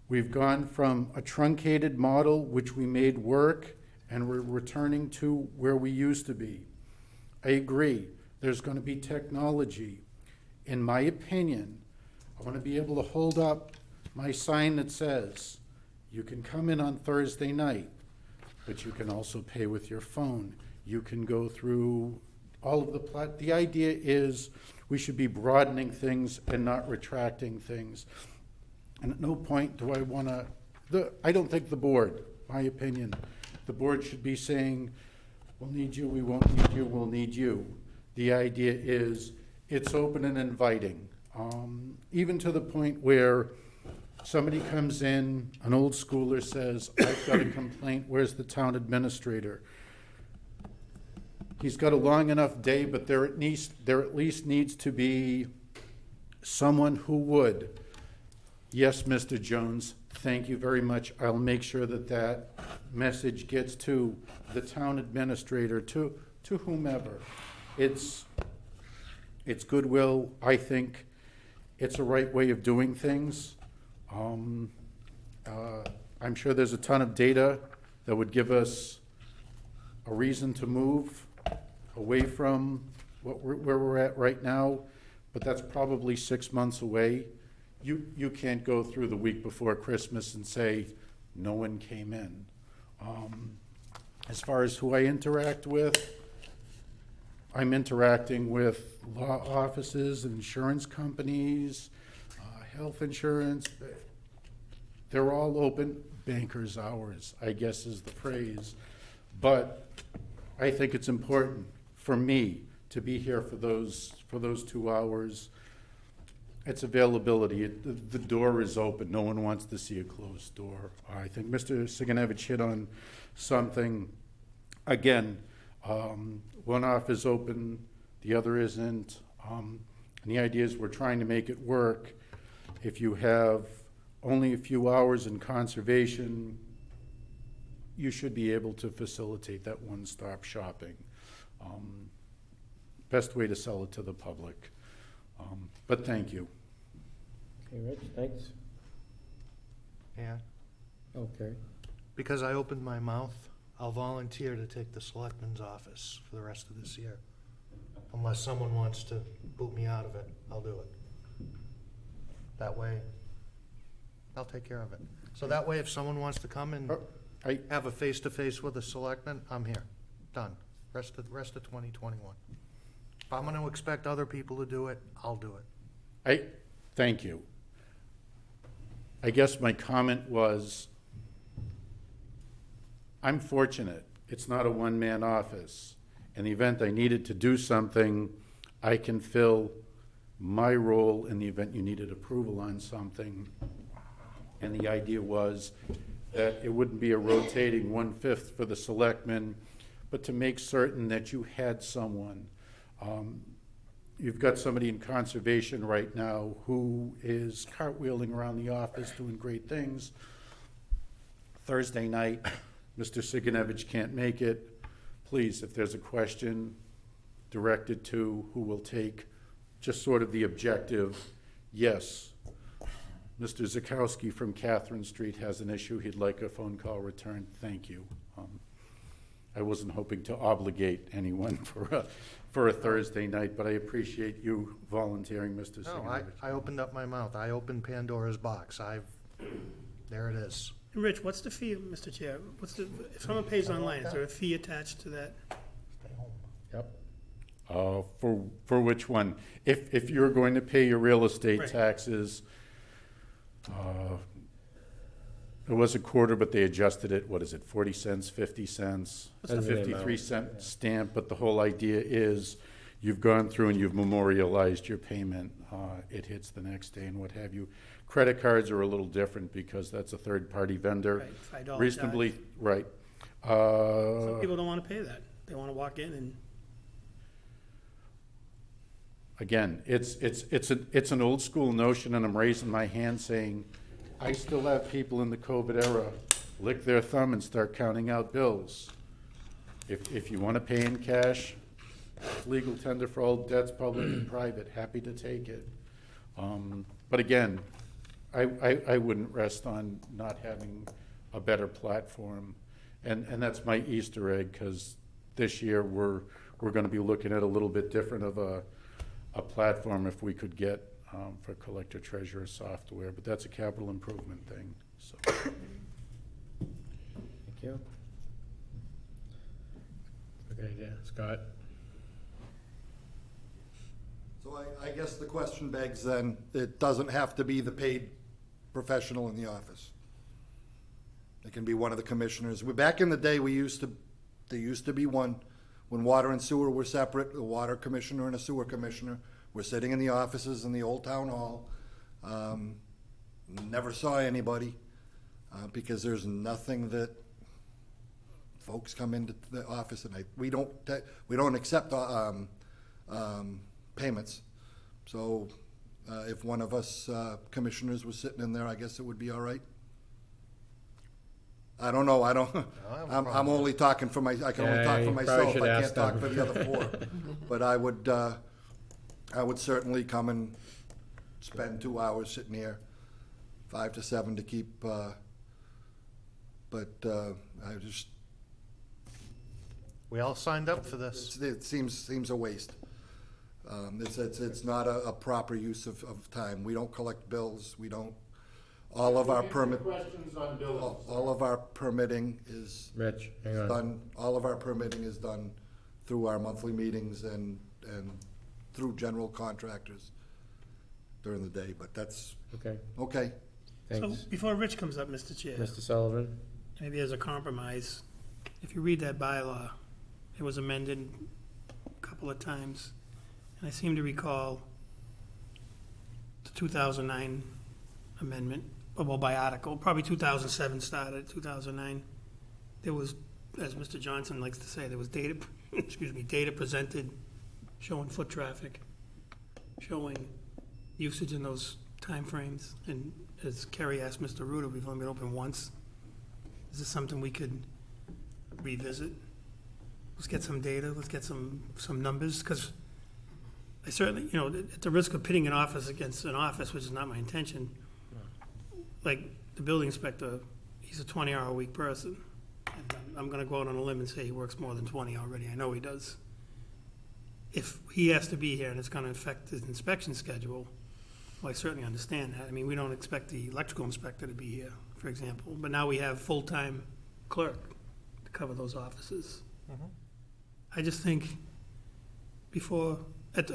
We've gone from a truncated model, which we made work, and we're returning to where we used to be. I agree, there's going to be technology. In my opinion, I want to be able to hold up my sign that says, you can come in on Thursday night, but you can also pay with your phone. You can go through all of the idea is, we should be broadening things and not retracting things. And at no point do I want to, I don't think the board, my opinion, the board should be saying, we'll need you, we won't need you, we'll need you. The idea is, it's open and inviting. Even to the point where somebody comes in, an old schooler says, I've got a complaint, where's the town administrator? He's got a long enough day, but there at least needs to be someone who would. Yes, Mr. Jones, thank you very much. I'll make sure that that message gets to the town administrator, to whomever. It's goodwill. I think it's a right way of doing things. I'm sure there's a ton of data that would give us a reason to move away from where we're at right now, but that's probably 6 months away. You can't go through the week before Christmas and say, no one came in. As far as who I interact with, I'm interacting with law offices, insurance companies, health insurance. They're all open. Bankers' hours, I guess is the phrase. But I think it's important for me to be here for those 2 hours. It's availability. The door is open. No one wants to see a closed door. I think Mr. Siganevich hit on something. Again, one office is open, the other isn't. And the idea is we're trying to make it work. If you have only a few hours in conservation, you should be able to facilitate that one-stop shopping. Best way to sell it to the public. But thank you. Okay, Rich, thanks. Yeah. Okay. Because I opened my mouth, I'll volunteer to take the selectman's office for the rest of this year. Unless someone wants to boot me out of it, I'll do it. That way, I'll take care of it. So that way, if someone wants to come and have a face-to-face with a selectman, I'm here. Done. Rest of 2021. If I'm gonna expect other people to do it, I'll do it. Thank you. I guess my comment was, I'm fortunate. It's not a one-man office. In the event I needed to do something, I can fill my role in the event you needed approval on something. And the idea was that it wouldn't be a rotating 1/5 for the selectmen, but to make certain that you had someone. You've got somebody in conservation right now who is cartwheeling around the office doing great things. Thursday night, Mr. Siganovich can't make it. Please, if there's a question directed to who will take just sort of the objective, yes, Mr. Zakowski from Catherine Street has an issue, he'd like a phone call returned, thank you. I wasn't hoping to obligate anyone for a Thursday night, but I appreciate you volunteering, Mr. No, Siganovich. I opened up my mouth. I opened Pandora's box. There it is. And Rich, what's the fee, Mr. Chair? If someone pays online, is there a fee attached to that? Stay home. Yep. For which one? If you're going to pay your real estate Right. taxes, it was a quarter, but they adjusted it, what is it, 40 cents, 50 cents? What's the amount? 53-cent stamp, but the whole idea is you've gone through and you've memorialized your payment. It hits the next day and what have you. Credit cards are a little different because that's a third-party vendor. Right, $5 Reasonably, charge. right. Some people don't want to pay that. They want to walk in and, Again, it's an old school notion, and I'm raising my hand saying, I still have people in the COVID era lick their thumb and start counting out bills. If you want to pay in cash, legal tender for all debts, public and private, happy to take it. But again, I wouldn't rest on not having a better platform. And that's my Easter egg, because this year we're going to be looking at a little bit different of a platform if we could get for collector treasurer software, but that's a capital improvement thing, so. Thank you. Good idea. Scott? So I guess the question begs then, it doesn't have to be the paid professional in the office. It can be one of the commissioners. Back in the day, there used to be one, when water and sewer were separate, a water commissioner and a sewer commissioner were sitting in the offices in the old town hall. Never saw anybody, because there's nothing that folks come into the office and we don't accept payments. So if one of us commissioners was sitting in there, I guess it would be all right. I don't know. I'm only talking for I can only talk for myself. I can't talk for the other four. But I would certainly come and spend 2 hours sitting here, 5 to 7 to keep. We all signed up for this. It seems a waste. It's not a proper use of time. We don't collect bills. We don't. All of our Questions on bills. all of our permitting is Rich, hang on. done. All of our permitting is done through our monthly meetings and through general contractors during the day. But that's Okay, okay. so thanks. before Rich comes up, Mr. Chair, Mr. Sullivan? maybe as a compromise, if you read that bylaw, it was amended a couple of times. And I seem to recall the 2009 amendment, well, by article, probably 2007 started, 2009. There was, as Mr. Johnson likes to say, there was data, data presented showing foot traffic, showing usage in those timeframes. And as Kerry asked Mr. Ruda, we've only been open once. Is this something we could revisit? Let's get some data, let's get some numbers, because I certainly, at the risk of pitting an office against an office, which is not my intention, like the building inspector, he's a 20-hour-a-week person. And I'm gonna go out on a limb and say he works more than 20 already. I know he does. If he has to be here and it's gonna affect his inspection schedule, Well, I certainly understand that. I mean, we don't expect the electrical inspector to be here, for example, but now we have full-time clerk to cover those offices. I just think before,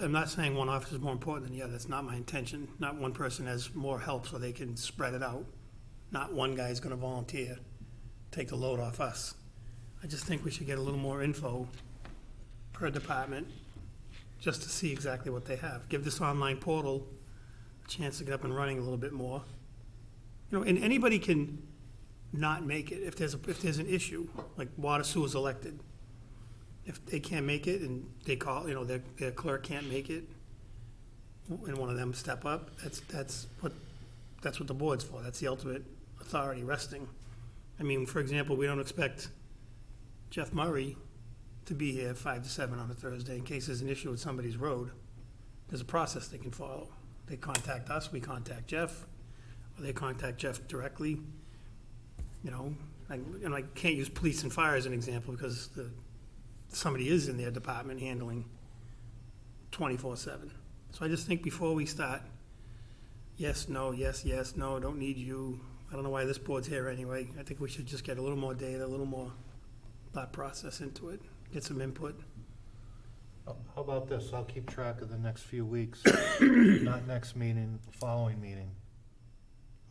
I'm not saying one office is more important than the other, that's not my intention. Not one person has more help so they can spread it out. Not one guy's gonna volunteer, take the load off us. I just think we should get a little more info per department, just to see exactly what they have. Give this online portal a chance to get up and running a little bit more. You know, and anybody can not make it if there's an issue, like water sewer's elected. If they can't make it and they call, you know, their clerk can't make it, and one of them step up, that's what the board's for. That's the ultimate authority resting. I mean, for example, we don't expect Jeff Murray to be here 5 to 7 on a Thursday in case there's an issue with somebody's road. There's a process they can follow. They contact us, we contact Jeff, or they contact Jeff directly. You know, and I can't use police and fire as an example because somebody is in their department handling 24/7. So I just think before we start, yes, no, don't need you. I don't know why this board's here anyway. I think we should just get a little more data, a little more thought process into it, get some input. How about this? I'll keep track of the next few weeks, not next meeting, following meeting.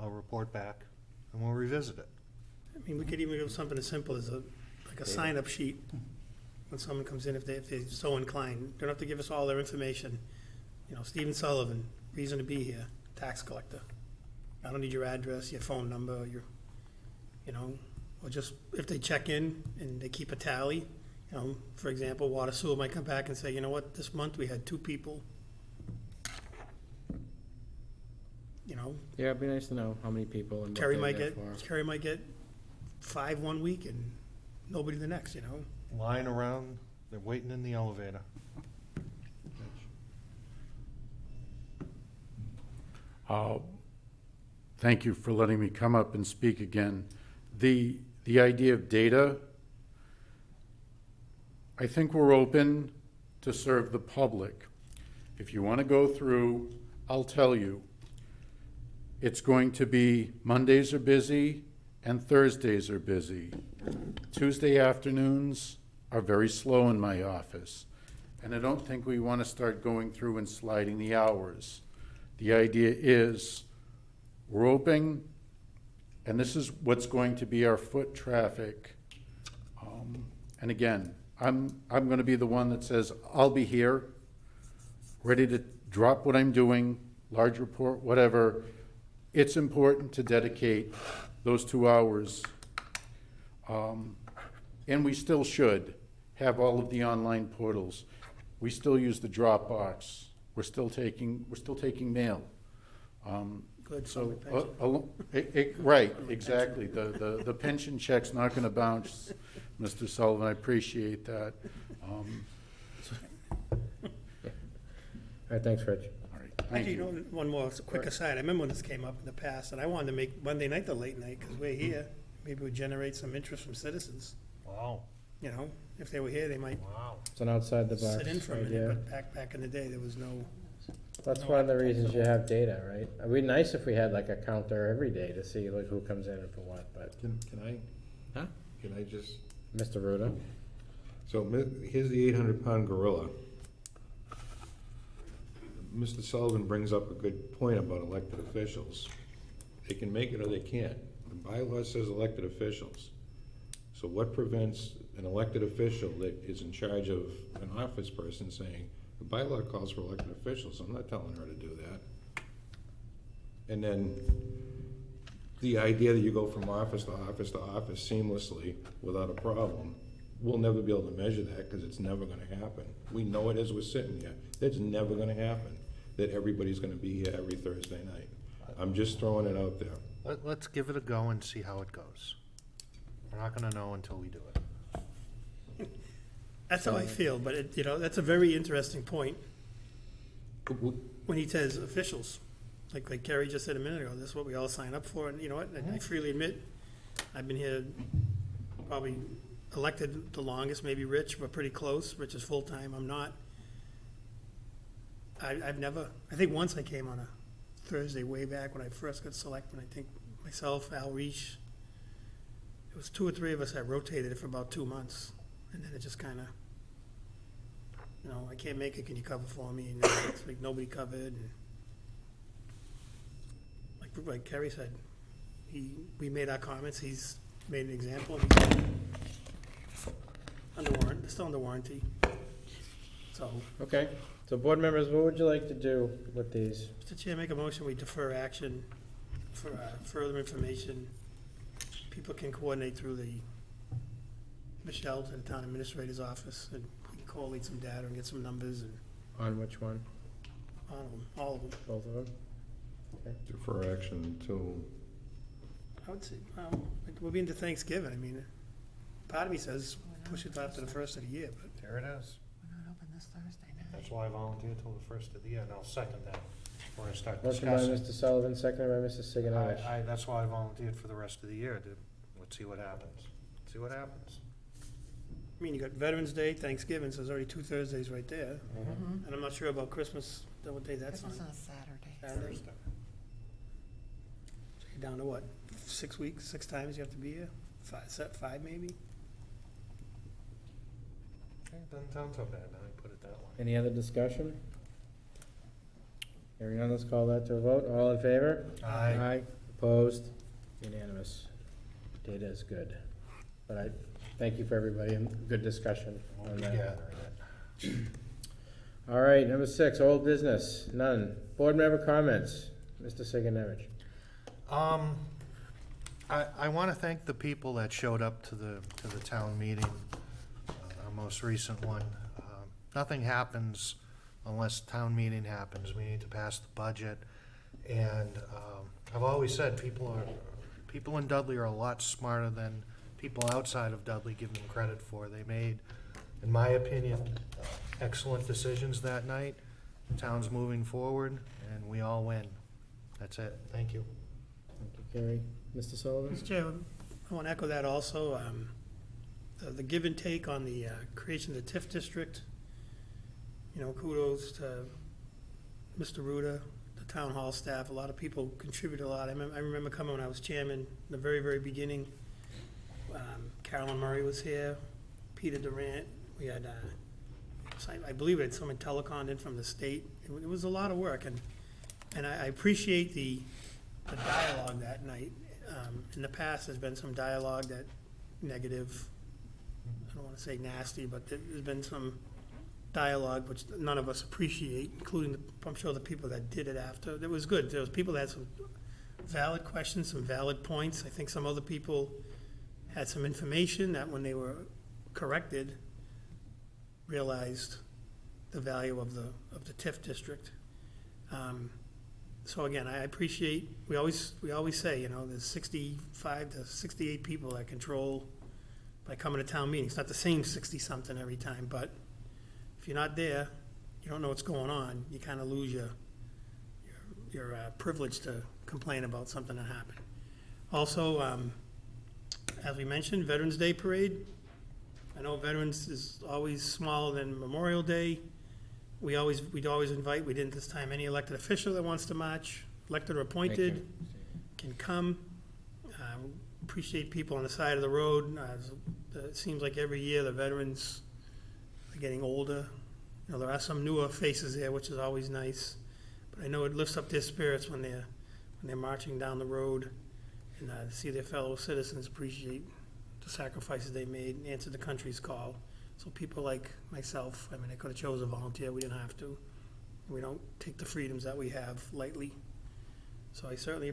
I'll report back and we'll revisit it. I mean, we could even do something as simple as like a sign-up sheet when someone comes in, if they're so inclined. Don't have to give us all their information. You know, Stephen Sullivan, reason to be here, tax collector. I don't need your address, your phone number, you know, or just if they check in and they keep a tally, you know, for example, water sewer might come back and say, you know what, this month we had 2 people. You know, Yeah, it'd be nice to know how many people and what Kerry they're might there get, for. Kerry might get 5 one week and nobody the next, you know? Lying around, they're waiting in the elevator. Thank you for letting me come up and speak again. The idea of data, I think we're open to serve the public. If you want to go through, I'll tell you, it's going to be Mondays are busy and Thursdays are busy. Tuesday afternoons are very slow in my office. And I don't think we want to start going through and sliding the hours. The idea is we're open, and this is what's going to be our foot traffic. And again, I'm going to be the one that says, I'll be here, ready to drop what I'm doing, large report, whatever. It's important to dedicate those 2 hours. And we still should have all of the online portals. We still use the Dropbox. We're still taking mail. Good, So, pension. right, exactly. The pension check's not going to bounce, Mr. Sullivan. I appreciate that. All right, thanks, Rich. All right, Actually, thank you know, you. one more quick aside. I remember when this came up in the past, and I wanted to make Monday night the late night, because we're here. Maybe we generate some interest from citizens. Wow, You know, if they were here, they might wow. It's an outside the box sit in for a minute, idea. but back in the day, there was no, That's no one of the appetite reasons for you that. have data, right? It'd be nice if we had like a counter every day to see like who comes in and for what, but, Can I? Huh? Can I just? Mr. Ruda? So here's the 800-pound gorilla. Mr. Sullivan brings up a good point about elected officials. They can make it or they can't. The bylaw says elected officials. So what prevents an elected official that is in charge of an office person saying, the bylaw calls for elected officials, I'm not telling her to do that. And then the idea that you go from office to office to office seamlessly without a problem, we'll never be able to measure that because it's never gonna happen. We know it as we're sitting here. That's never gonna happen, that everybody's gonna be here every Thursday night. I'm just throwing it out there. Let's give it a go and see how it goes. We're not gonna know until we do it. That's how I feel, but it, you know, that's a very interesting point when he says officials. Like Kerry just said a minute ago, this is what we all sign up for, and you know what, I freely admit, I've been here probably elected the longest, maybe Rich, but pretty close. Rich is full-time, I'm not. I've never, I think once I came on a Thursday way back when I first got selected. I think myself, Al Reach, it was 2 or 3 of us that rotated it for about 2 months. And then it just kind of, I can't make it, can you cover for me? And then it's like nobody covered. And like Kerry said, we made our comments, he's made an example. Still under warranty. So, Okay, so board members, what would you like to do with these? Mr. Chair, make a motion, we defer action for further information. People can coordinate through Michelle to the town administrator's office, and we can collate some data and get some numbers and On which one? all of them. Both of them? Defer action until, I would say, we'll be into Thanksgiving. I mean, part of me says push it after the first of the year, but There it is. We're not open this Thursday night. That's why I volunteered till the first of the year, and I'll second that. We're gonna start Motion by discussing. Mr. Sullivan, seconded by Mr. Sigenovich. That's why I volunteered for the rest of the year, let's see what happens. See what happens. I mean, you got Veterans Day, Thanksgiving, so there's already 2 Thursdays right there. Mhm. And I'm not sure about Christmas, what day that's on. Christmas on a Saturday. Saturday. So you're down to what, 6 weeks, 6 times you have to be here? 5 maybe? It doesn't sound so bad now you put it that way. Any other discussion? Hearing none, let's call that to a vote. All in favor? Aye. Opposed? Unanimous. Data is good. But I thank you for everybody and good discussion on that. Gathering it. All right, number 6, old business, none. Board member comments, Mr. Sigenovich. I want to thank the people that showed up to the town meeting, our most recent one. Nothing happens unless town meeting happens. We need to pass the budget. And I've always said people in Dudley are a lot smarter than people outside of Dudley give them credit for. They made, in my opinion, excellent decisions that night. The town's moving forward, and we all win. That's it. Thank you. Thank you, Kerry. Mr. Sullivan? Mr. Chair, I want to echo that also. The give and take on the creation of the TIF district, kudos to Mr. Ruda, the town hall staff. A lot of people contributed a lot. I remember coming when I was chairman, in the very, very beginning. Carolyn Murray was here, Peter Durant. We had, I believe it had someone teleconned in from the state. It was a lot of work, and I appreciate the dialogue that night. In the past, there's been some dialogue that negative, I don't want to say nasty, but there's been some dialogue which none of us appreciate, including, I'm sure, the people that did it after. It was good. There was people that had some valid questions, some valid points. I think some other people had some information that when they were corrected, realized the value of the TIF district. So again, I appreciate, we always say, there's 65 to 68 people that control by coming to town meetings. It's not the same 60-something every time, but if you're not there, you don't know what's going on, you kind of lose your privilege to complain about something that happened. Also, as we mentioned, Veterans Day Parade. I know Veterans is always smaller than Memorial Day. We'd always invite, we didn't this time, any elected official that wants to march, elected or appointed, can come. Appreciate people on the side of the road. It seems like every year the veterans are getting older. There are some newer faces there, which is always nice. But I know it lifts up their spirits when they're marching down the road, and to see their fellow citizens appreciate the sacrifices they made and answer the country's call. So people like myself, I could have chosen a volunteer, we didn't have to. We don't take the freedoms that we have lightly. So I certainly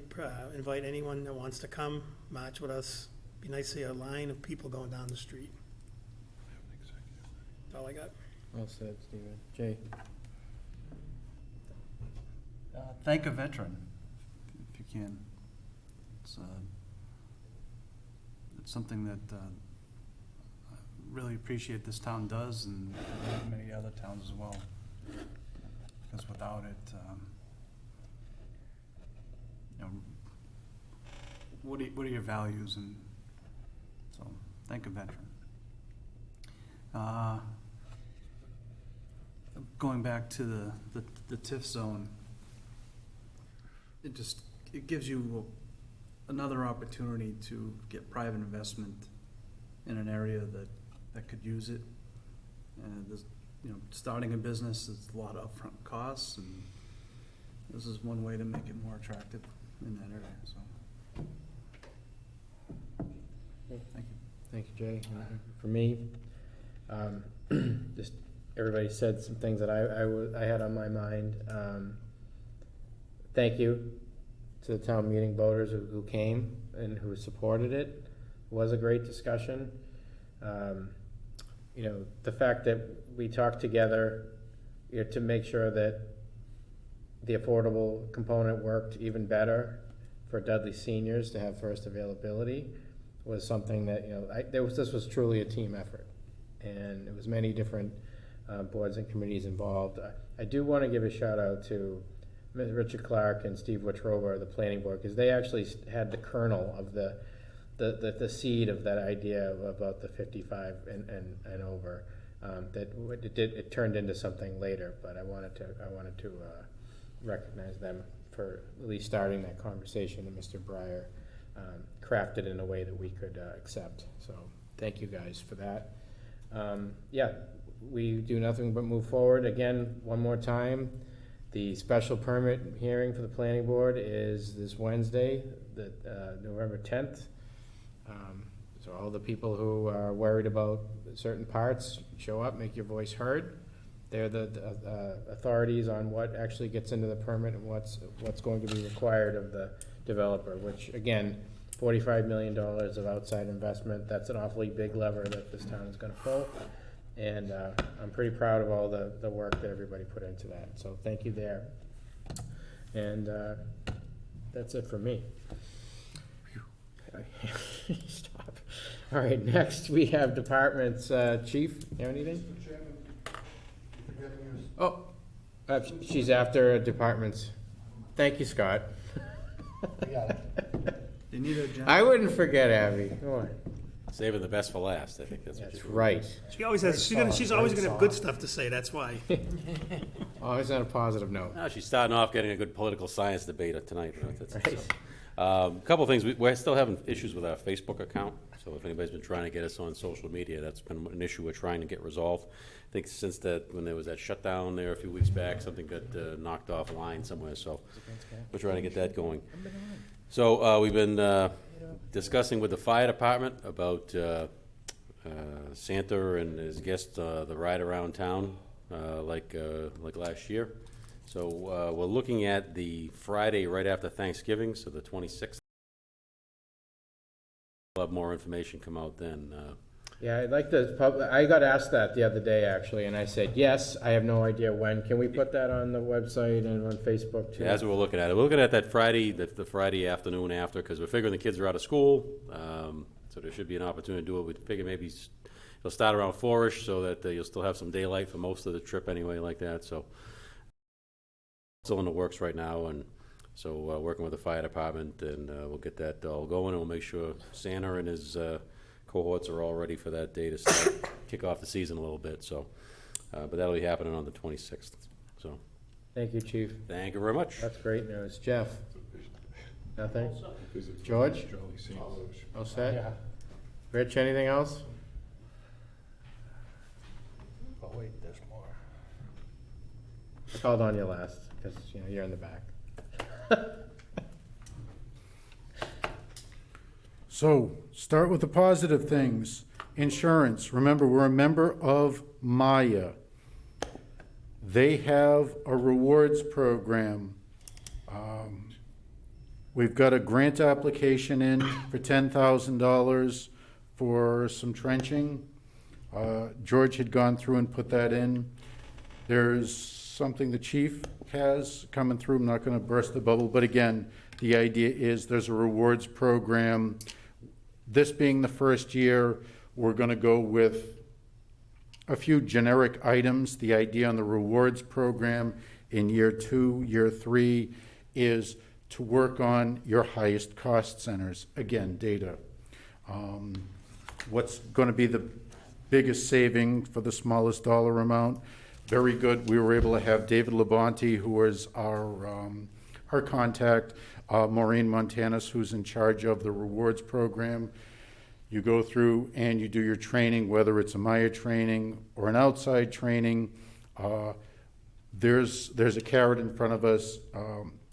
invite anyone that wants to come, march with us. Be nice to see a line of people going down the street. That's all I got. Well said, Stephen. Jay? Thank a veteran, if you can. It's something that I really appreciate this town does, and many other towns as well. Because without it, what are your values? And so, thank a veteran. Going back to the TIF zone, it gives you another opportunity to get private investment in an area that could use it. And there's, starting a business is a lot of upfront costs, and this is one way to make it more attractive in that area, so. Thank you. Thank you, Jay. For me, just everybody said some things that I had on my mind. Thank you to the town meeting voters who came and who supported it. It was a great discussion. The fact that we talked together to make sure that the affordable component worked even better for Dudley seniors to have first availability was something that, this was truly a team effort. And it was many different boards and committees involved. I do want to give a shout out to Richard Clark and Steve Wittrover, the planning board, because they actually had the kernel of the seed of that idea about the 55 and over. It turned into something later, but I wanted to recognize them for at least starting that conversation, and Mr. Breyer crafted in a way that we could accept. So thank you guys for that. We do nothing but move forward. Again, one more time, the special permit hearing for the planning board is this Wednesday, November 10th. So all the people who are worried about certain parts, show up, make your voice heard. They're the authorities on what actually gets into the permit and what's going to be required of the developer, which again, $45 million of outside investment. That's an awfully big lever that this town is going to pull. And I'm pretty proud of all the work that everybody put into that. So thank you there. And that's it for me. Stop. All right, next we have departments. Chief, you have anything? Mr. Chairman, Oh, she's after departments. Thank you, Scott. They need a agenda. I wouldn't forget, Abby. Come on. Saving the best for last, I think that's what That's you're right. She always has, she's always gonna have good stuff to say, that's why. Always on a positive note. No, she's starting off getting a good political science debate tonight. That's Right. A couple of things. We're still having issues with our Facebook account. So if anybody's been trying to get us on social media, that's been an issue we're trying to get resolved. I think since when there was that shutdown there a few weeks back, something got knocked offline somewhere. So we're trying to get that going. So we've been discussing with the fire department about Santa and his guests, the ride around town, like last year. So we're looking at the Friday right after Thanksgiving, so the 26th. We'll have more information come out then. Yeah, I'd like to, I got asked that the other day, actually, and I said, yes, I have no idea when. Can we put that on the website and on Facebook too? Yeah, that's what we're looking at. We're looking at that Friday, the Friday afternoon after, because we're figuring the kids are out of school, so there should be an opportunity to do it. We figure maybe it'll start around 4-ish, so that you'll still have some daylight for most of the trip anyway, like that. So still in the works right now, and so working with the fire department, and we'll get that all going, and we'll make sure Santa and his cohorts are all ready for that day to start, kick off the season a little bit. So, but that'll be happening on the 26th. So, Thank you, Chief. thank you very much. That's great news. Jeff? Nothing? George? All set? Yeah. Rich, anything else? Oh, wait, there's more. I called on you last, because, you're in the back. So, start with the positive things. Insurance. Remember, we're a member of Maya. They have a rewards program. We've got a grant application in for $10,000 for some trenching. George had gone through and put that in. There's something the chief has coming through. I'm not going to burst the bubble, but again, the idea is there's a rewards program. This being the first year, we're going to go with a few generic items. The idea on the rewards program in year 2, year 3 is to work on your highest cost centers. Again, data. What's going to be the biggest saving for the smallest dollar amount? Very good. We were able to have David Labonte, who is our our contact, Maureen Montanus, who's in charge of the rewards program. You go through and you do your training, whether it's a Maya training or an outside training. There's a carrot in front of us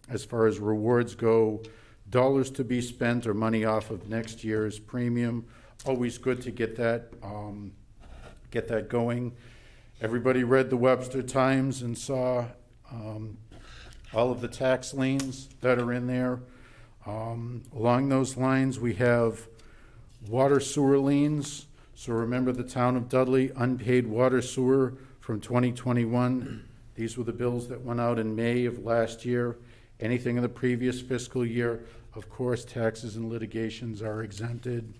as far as rewards go. Dollars to be spent or money off of next year's premium. Always good to get that going. Everybody read the Webster Times and saw all of the tax liens that are in there. Along those lines, we have water sewer liens. So remember the town of Dudley, unpaid water sewer from 2021. These were the bills that went out in May of last year. Anything in the previous fiscal year, of course, taxes and litigations are exempted.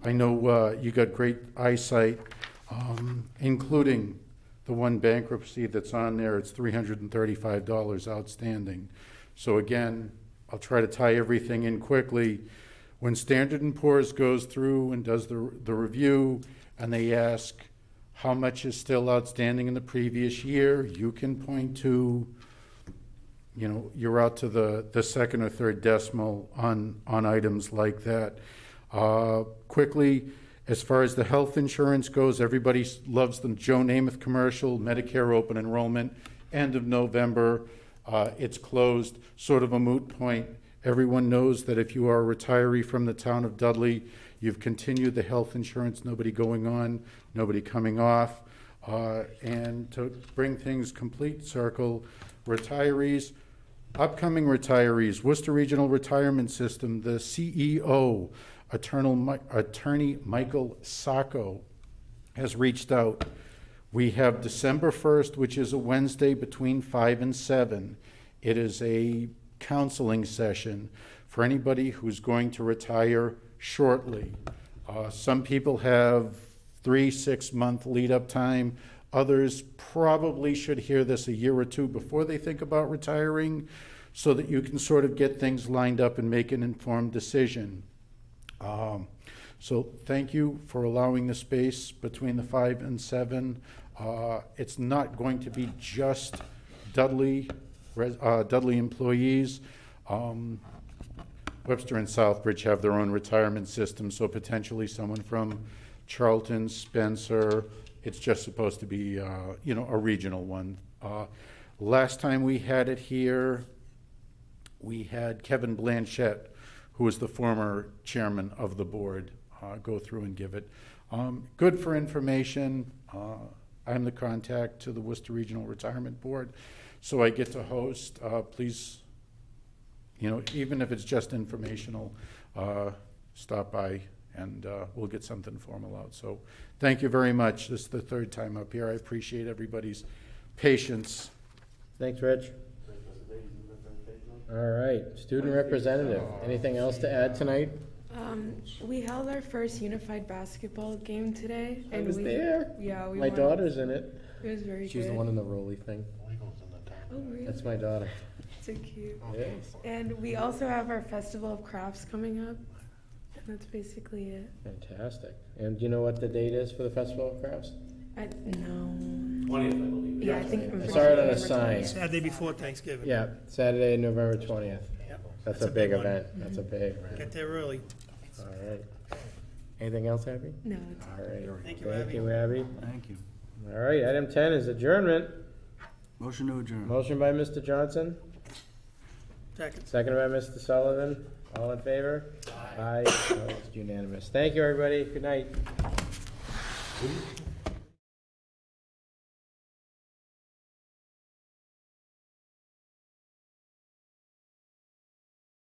I know you got great eyesight, including the one bankruptcy that's on there. It's $335 outstanding. So again, I'll try to tie everything in quickly. When Standard & Poor's goes through and does the review and they ask how much is still outstanding in the previous year, you can point to, you know, you're out to the second or third decimal on items like that. Quickly, as far as the health insurance goes, everybody loves the Joe Namath commercial, Medicare open enrollment, end of November. It's closed, sort of a moot point. Everyone knows that if you are a retiree from the town of Dudley, you've continued the health insurance, nobody going on, nobody coming off. And to bring things complete circle, retirees, upcoming retirees, Worcester Regional Retirement System, the CEO, Attorney Michael Sacco, has reached out. We have December 1st, which is a Wednesday between 5 and 7. It is a counseling session for anybody who's going to retire shortly. Some people have 3-6 month lead up time. Others probably should hear this a year or two before they think about retiring, so that you can sort of get things lined up and make an informed decision. So thank you for allowing the space between the 5 and 7. It's not going to be just Dudley employees. Webster and Southbridge have their own retirement system, so potentially someone from Charlton, Spencer. It's just supposed to be, a regional one. Last time we had it here, we had Kevin Blanchette, who was the former chairman of the board, go through and give it. Good for information. I'm the contact to the Worcester Regional Retirement Board, so I get to host. Please, even if it's just informational, stop by and we'll get something formal out. So thank you very much. This is the third time up here. I appreciate everybody's patience. Thanks, Rich. All right, student representative. Anything else to add tonight? We held our first unified basketball game today. I was there. Yeah, we My won. daughter's in it. It was very good. She's the one in the rolly thing. Oh, really? That's my daughter. So cute. Yes. And we also have our Festival of Crafts coming up. And that's basically it. Fantastic. And do you know what the date is for the Festival of Crafts? No. 20th, I believe. Yeah, I think. I saw it on a sign. Saturday before Thanksgiving. Yeah, Saturday, November 20th. Yep. That's a big event. That's a big event. Get there early. All right. Anything else, Abby? No. All right. Thank you, Thank Abby. you, Abby. Thank you. All right, item 10 is adjournment. Motion to adjourn. Motion by Mr. Johnson, Second. second by Mr. Sullivan. All in favor? Aye. Opposed, unanimous. Thank you, everybody. Good night.